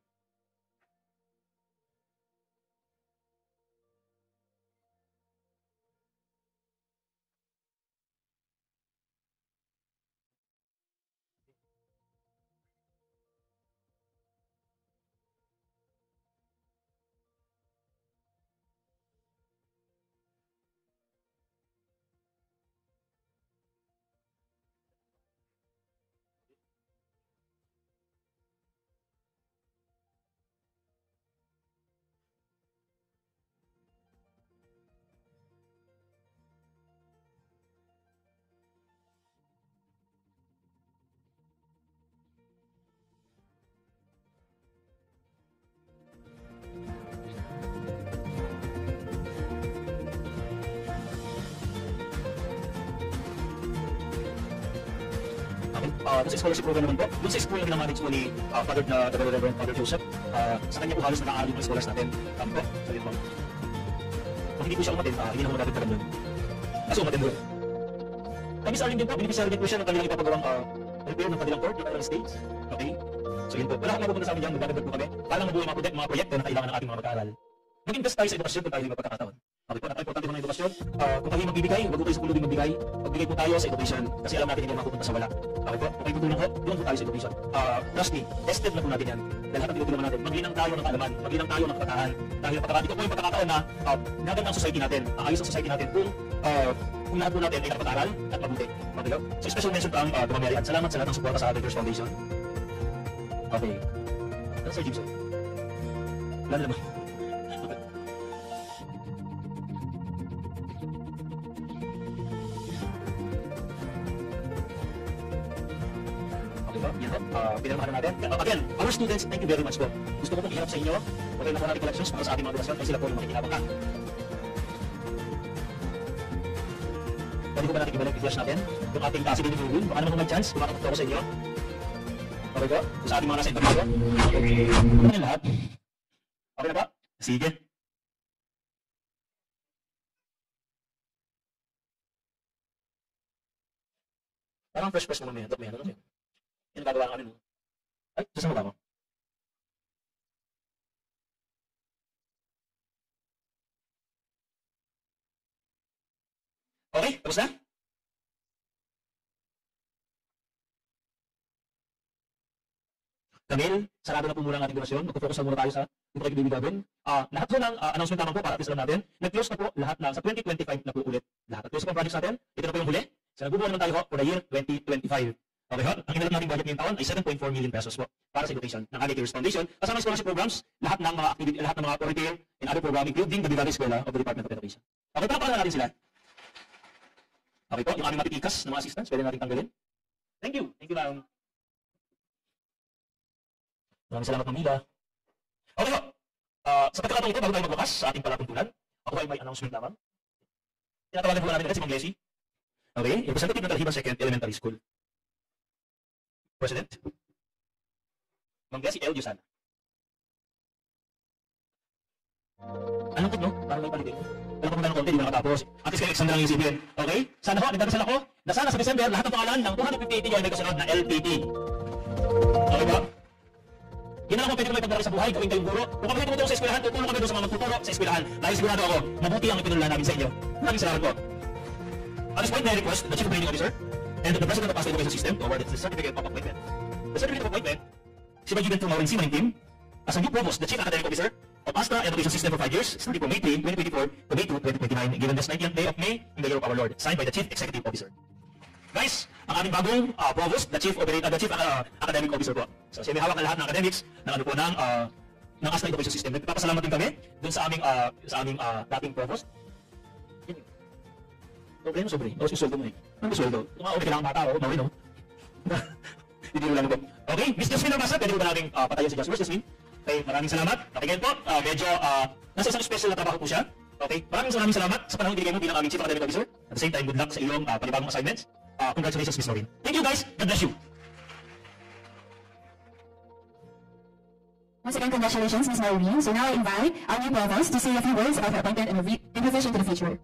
Doon sa scholarship program naman po, doon sa school na minamanage po ni the Reverend Father Joseph, sa kanya po halos nag-aaral yung scholars natin. Po, so yun po. Kung hindi po siya umatin, hindi naman natin tagal doon. Kaso umatin doon. Beneficiary din po, beneficiary din po siya ng kanilang ipapagawang repair ng kanilang court, ng kanilang states. Okay? So yun po. Wala akong mapupunta sa amin dyan, magdadagdag po kami. Para mabuhay mga proyekto na kailangan ng ating mga mag-aaral. Mag-invest tayo sa edukasyon kung tayo yung magpagkakataon. Okay po, napaka-importante po ng edukasyon. Kung tayo magbibigay, wag po tayo sa pulubing magbigay. Magbigay po tayo sa education kasi alam natin hindi mapupunta sa wala. Okay po, kung tayo tutulong ho, doon po tayo sa education. Trust me, tested na po natin yan. Dahil lahat ng tinutulungan natin, maglinang tayo ng kaalaman, maglinang tayo ng kapatahan. Dahil ito po yung pagkakataon na naganda ang society natin, ayos ang society natin kung lahat po natin ay nakapag-aral at mabuti. Okay po? So special mention po ang Dumamarian. Salamat sa lahat ng suporta sa Avengers Foundation. Okay. Ano Sir Gibson? Wala na naman. Pinamahan natin. Again, our students, thank you very much po. Gusto ko pong ihirap sa inyo, okay na po natin collections para sa ating mga donasyon, ay sila po yung makikinabang ka. Pwede ko ba natin ibalik i-flash natin? Yung ating CDD rule, baka naman kung may chance, kumakapunta ako sa inyo. Okay po? Sa ating mga nasa interview. Okay. Ano yung lahat? Okay na ba? Sige. Parang fresh mo may handok, ano? Yung nagagawa namin mo. Ay, sasama ba ako? Okay, tapos na? Camille, sarado na po muna ang ating donasyon. Magpo-focus na muna tayo sa ito kayo bibigabin. Lahat po ng announcement naman po para at least alam natin. Nag-close na po lahat na sa 2025 na po ulit. Lahat at close po ang projects natin. Ito na po yung huli. So nagbubuo naman tayo for the year 2025. Okay ho? Ang inalok nating budget ngayong taon ay 7.4 million pesos po para sa education ng Agateurs Foundation. Kasama scholarship programs, lahat ng mga activity, lahat ng mga retail and other program, including the Vivalis Eskwela of the Department of Education. Okay, pala natin sila. Okay po, yung aming matitikas ng mga assistants, pwede natin tanggalin. Thank you. Thank you lang. Maraming salamat, Mamila. Okay po. Sa pagkakataong ito, bago tayo magbukas sa ating palatuntunan, ako ay may announcement lamang. Tinatawagan po namin agad si Mang Leslie. Okay, representative ng Talhiban 2nd Elementary School. President, Mang Leslie L. Diosana. Anong no? Parang may palitin. Alam ko kung gano'ng konti, di ba nakatapos. At least kayo exam na lang isipin. Okay? Sana ho, nagdadasal ako na sana sa December, lahat ng pangalan ng 250 ay may kasunod na LPT. Okay ba? Yan na lang kung pwede ko may pagdarap sa buhay, gawin kayong guro. Kung kami tumutulong sa eskwelahan, tutulong kami doon sa mga magtuturo sa eskwelahan. Dahil sigurado ako, mabuti ang ipinula namin sa inyo. Maraming salamat po. At this point, may request the Chief Training Officer and the President of the Education System to award the Certificate of Appointment. The Certificate of Appointment is given to Maureen C. Maning Team as a new Provost, the Chief Academic Officer of Astra Education System for 5 years, starting from May 3, 2024 to May 2, 2029, given this 19th day of May in the year of our Lord, signed by the Chief Executive Officer. Guys, ang aming bagong Provost, the Chief Academic Officer po. So siya may hawak na lahat ng academics ng ano po ng Astra Education System. Nagpapasalamat din kami dun sa aming dating Provost. Sobre. O si sweldo mo eh. Ano sweldo? Kung okay lang bata o, mawin o. Hindi mo lang po. Okay, Miss Jasmine Armasa, pwede mo ba natin patayin si Jasmine? Miss Jasmine? Okay, maraming salamat. Okay, ngayon po, medyo nasa isang special na trabaho po siya. Okay, maraming salamat sa panahon binigay mo bilang aming Chief Academic Officer. At the same time, good luck sa iyong panibagong assignments. Congratulations, Miss Maureen. Thank you guys. God bless you. Once again, congratulations, Ms. Maureen. So now I invite our new provost to say a few words about her appointment and revision to the future.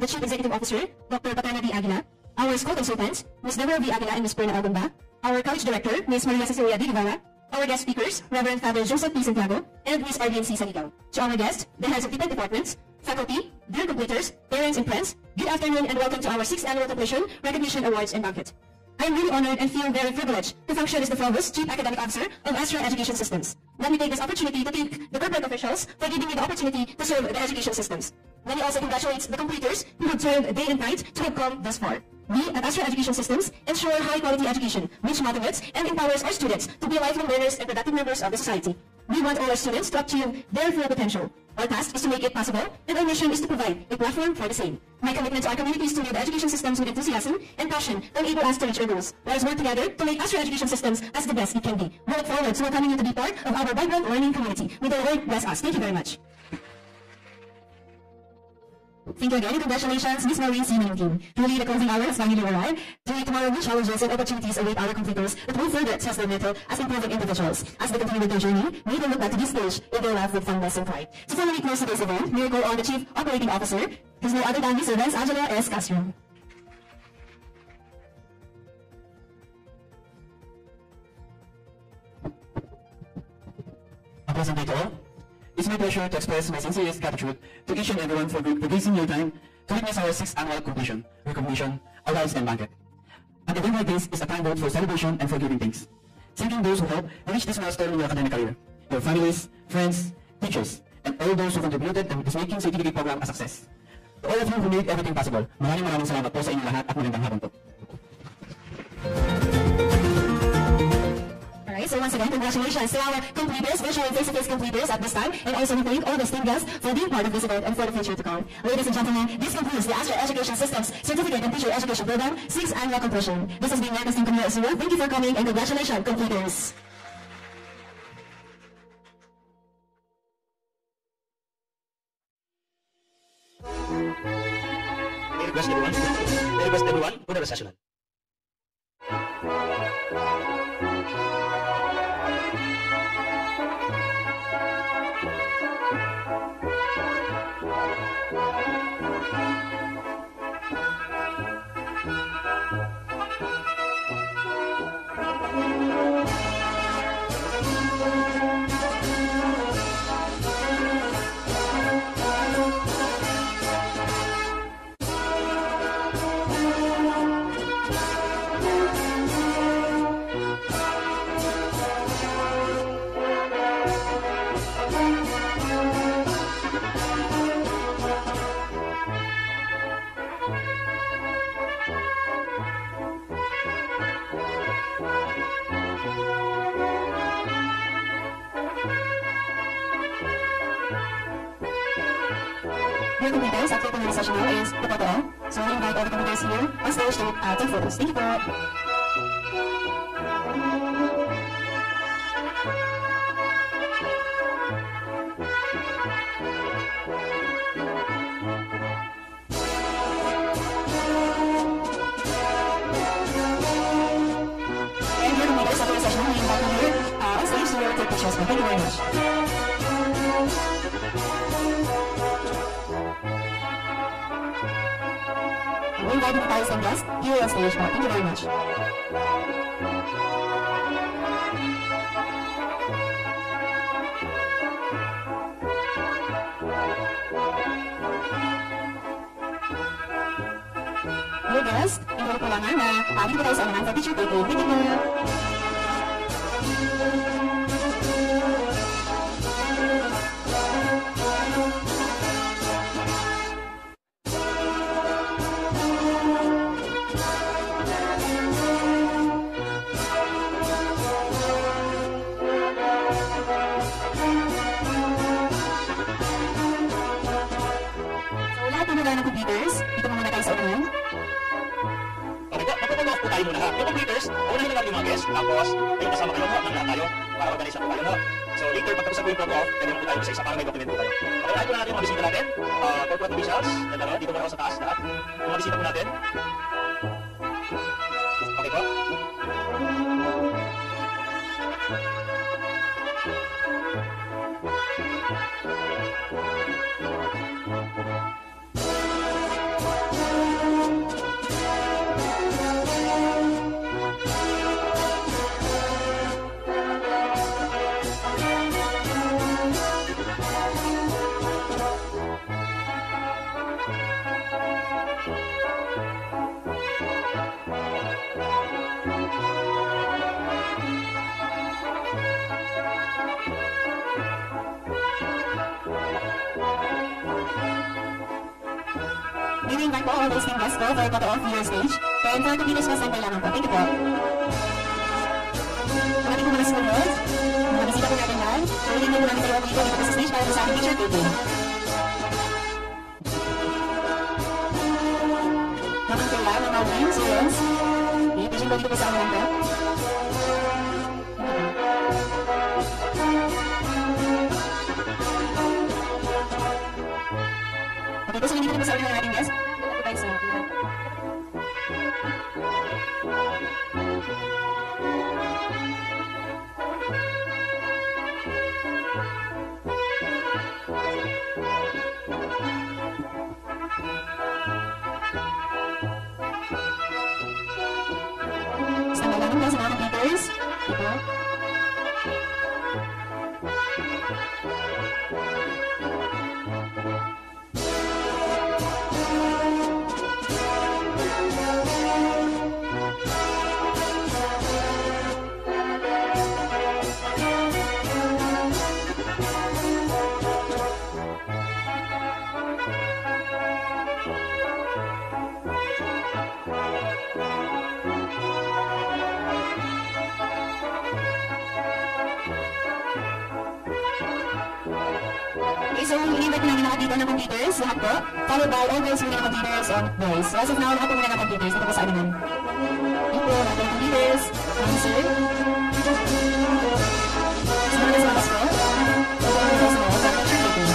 The Chief Executive Officer, Dr. Paterna V. Aguila, our school consultants, Ms. Deborah V. Aguila and Ms. Perna Albamba, our college director, Ms. Maria Cecilia D. Guevara, our guest speakers, Reverend Father Joseph P. Santiago, and Ms. Arlene C. Saligaw. To our guests, the heads of different departments, faculty, dear completers, parents and friends, good afternoon and welcome to our 6th Annual Completion, Recognition Awards and Banquet. I am really honored and feel very privileged to function as the Provost, Chief Academic Officer of Astra Education Systems. Let me take this opportunity to thank the corporate officials for giving me the opportunity to serve the education systems. Let me also congratulate the completers who have toiled day and night to have come thus far. We at Astra Education Systems ensure high-quality education, which motivates and empowers our students to be lifelong learners and productive members of the society. We want all our students to achieve their full potential. Our task is to make it possible, and our mission is to provide a platform for the same. My commitment to our community is to lead the education systems with enthusiasm and passion to enable us to reach our goals. Let us work together to make Astra Education Systems as the best it can be. We look forward to welcoming you to be part of our vibrant learning community. May the Lord bless us. Thank you very much. Thank you again and congratulations, Ms. Maureen C. Team. Truly, the closing hour has finally arrived. Truly, tomorrow new challenges and opportunities await our completers that will further test their mettle as improving individuals. As they continue with their journey, may they look back to this stage in their life with fondness and pride. To formally close today's event, may we call on the Chief Operating Officer, who's no other than Ms. Evans Angela S. Castro. A pleasant day to all. It's my pleasure to express my sincerest gratitude to each and everyone for gracing your time to witness our 6th Annual Completion, Recognition, Awards and Banquet. An event like this is a time both for celebration and for giving thanks. Thanking those who helped reach this milestone in your academic career, your families, friends, teachers, and all those who contributed to this making certificate program a success. To all of you who made everything possible, maraming salamat po sa inyong lahat at magandang hapon po. Alright, so once again, congratulations to our completers, virtual face-to-face completers at this time, and also we thank all the esteemed guests for being part of this event and for the future to come. Ladies and gentlemen, this concludes the Astra Education Systems Certificate and Teacher Education Program 6th Annual Completion. This has been Marcus Team Camilo Zero. Thank you for coming and congratulations, completers. May request everyone, put a recessional. Dear completers, after the session now is the photo. So we invite all the completers here on stage to take photos. Thank you po. And dear completers, after the session, we invite you here on stage to take pictures. Thank you very much. We invite the guys and guests here on stage. Thank you very much. Dear guests, tingnan po lamang na ating po tayo sa unahan sa teacher taking. Thank you. So lahat ng mga ng computers, dito muna tayo sa unahan. completers, unahin na natin yung mga guests, tapos yung kasama kayo, ng lahat tayo, para organize na po tayo, no? So later, pagkatapos po yung photo-off, pwede mo po tayo isa-isa para may document po tayo. Okay, tayo po na natin yung mga bisita natin, corporate officials, yan ano, dito muna ako sa taas lahat. Yung mga bisita po natin. Okay po? We invite po all those guests po for a photo off your stage. Then for computers po, stand by lamang po. Thank you po. Mga po muna sumunod. Mga bisita po natin yan. So, hindi mo namin tayo dito sa stage para sa ating picture taking. Naman po lang ang mga students. I-picture po dito po sa amin po. Okay po, so hindi ko po sa ulit ng ating guest. Sama lang po sa mga computers. Ito. Okay, so i-invite namin lahat dito ng computers, lahat po. Followed by all girls muna ng computers and boys. So as of now, lahat po muna ng computers dito po sa amin. Dito po, lahat ng computers. Answer. Small as well as well. So, small. Picture taking.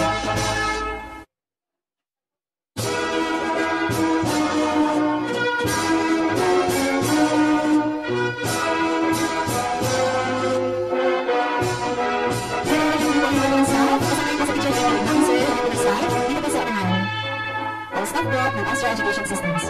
Staff po ng Astra Education Systems.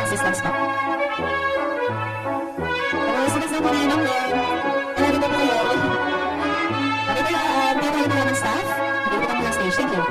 Systems po. Students na po rin ang dito po yun. Dito yung mga staff. Dito po ng stage. Thank you.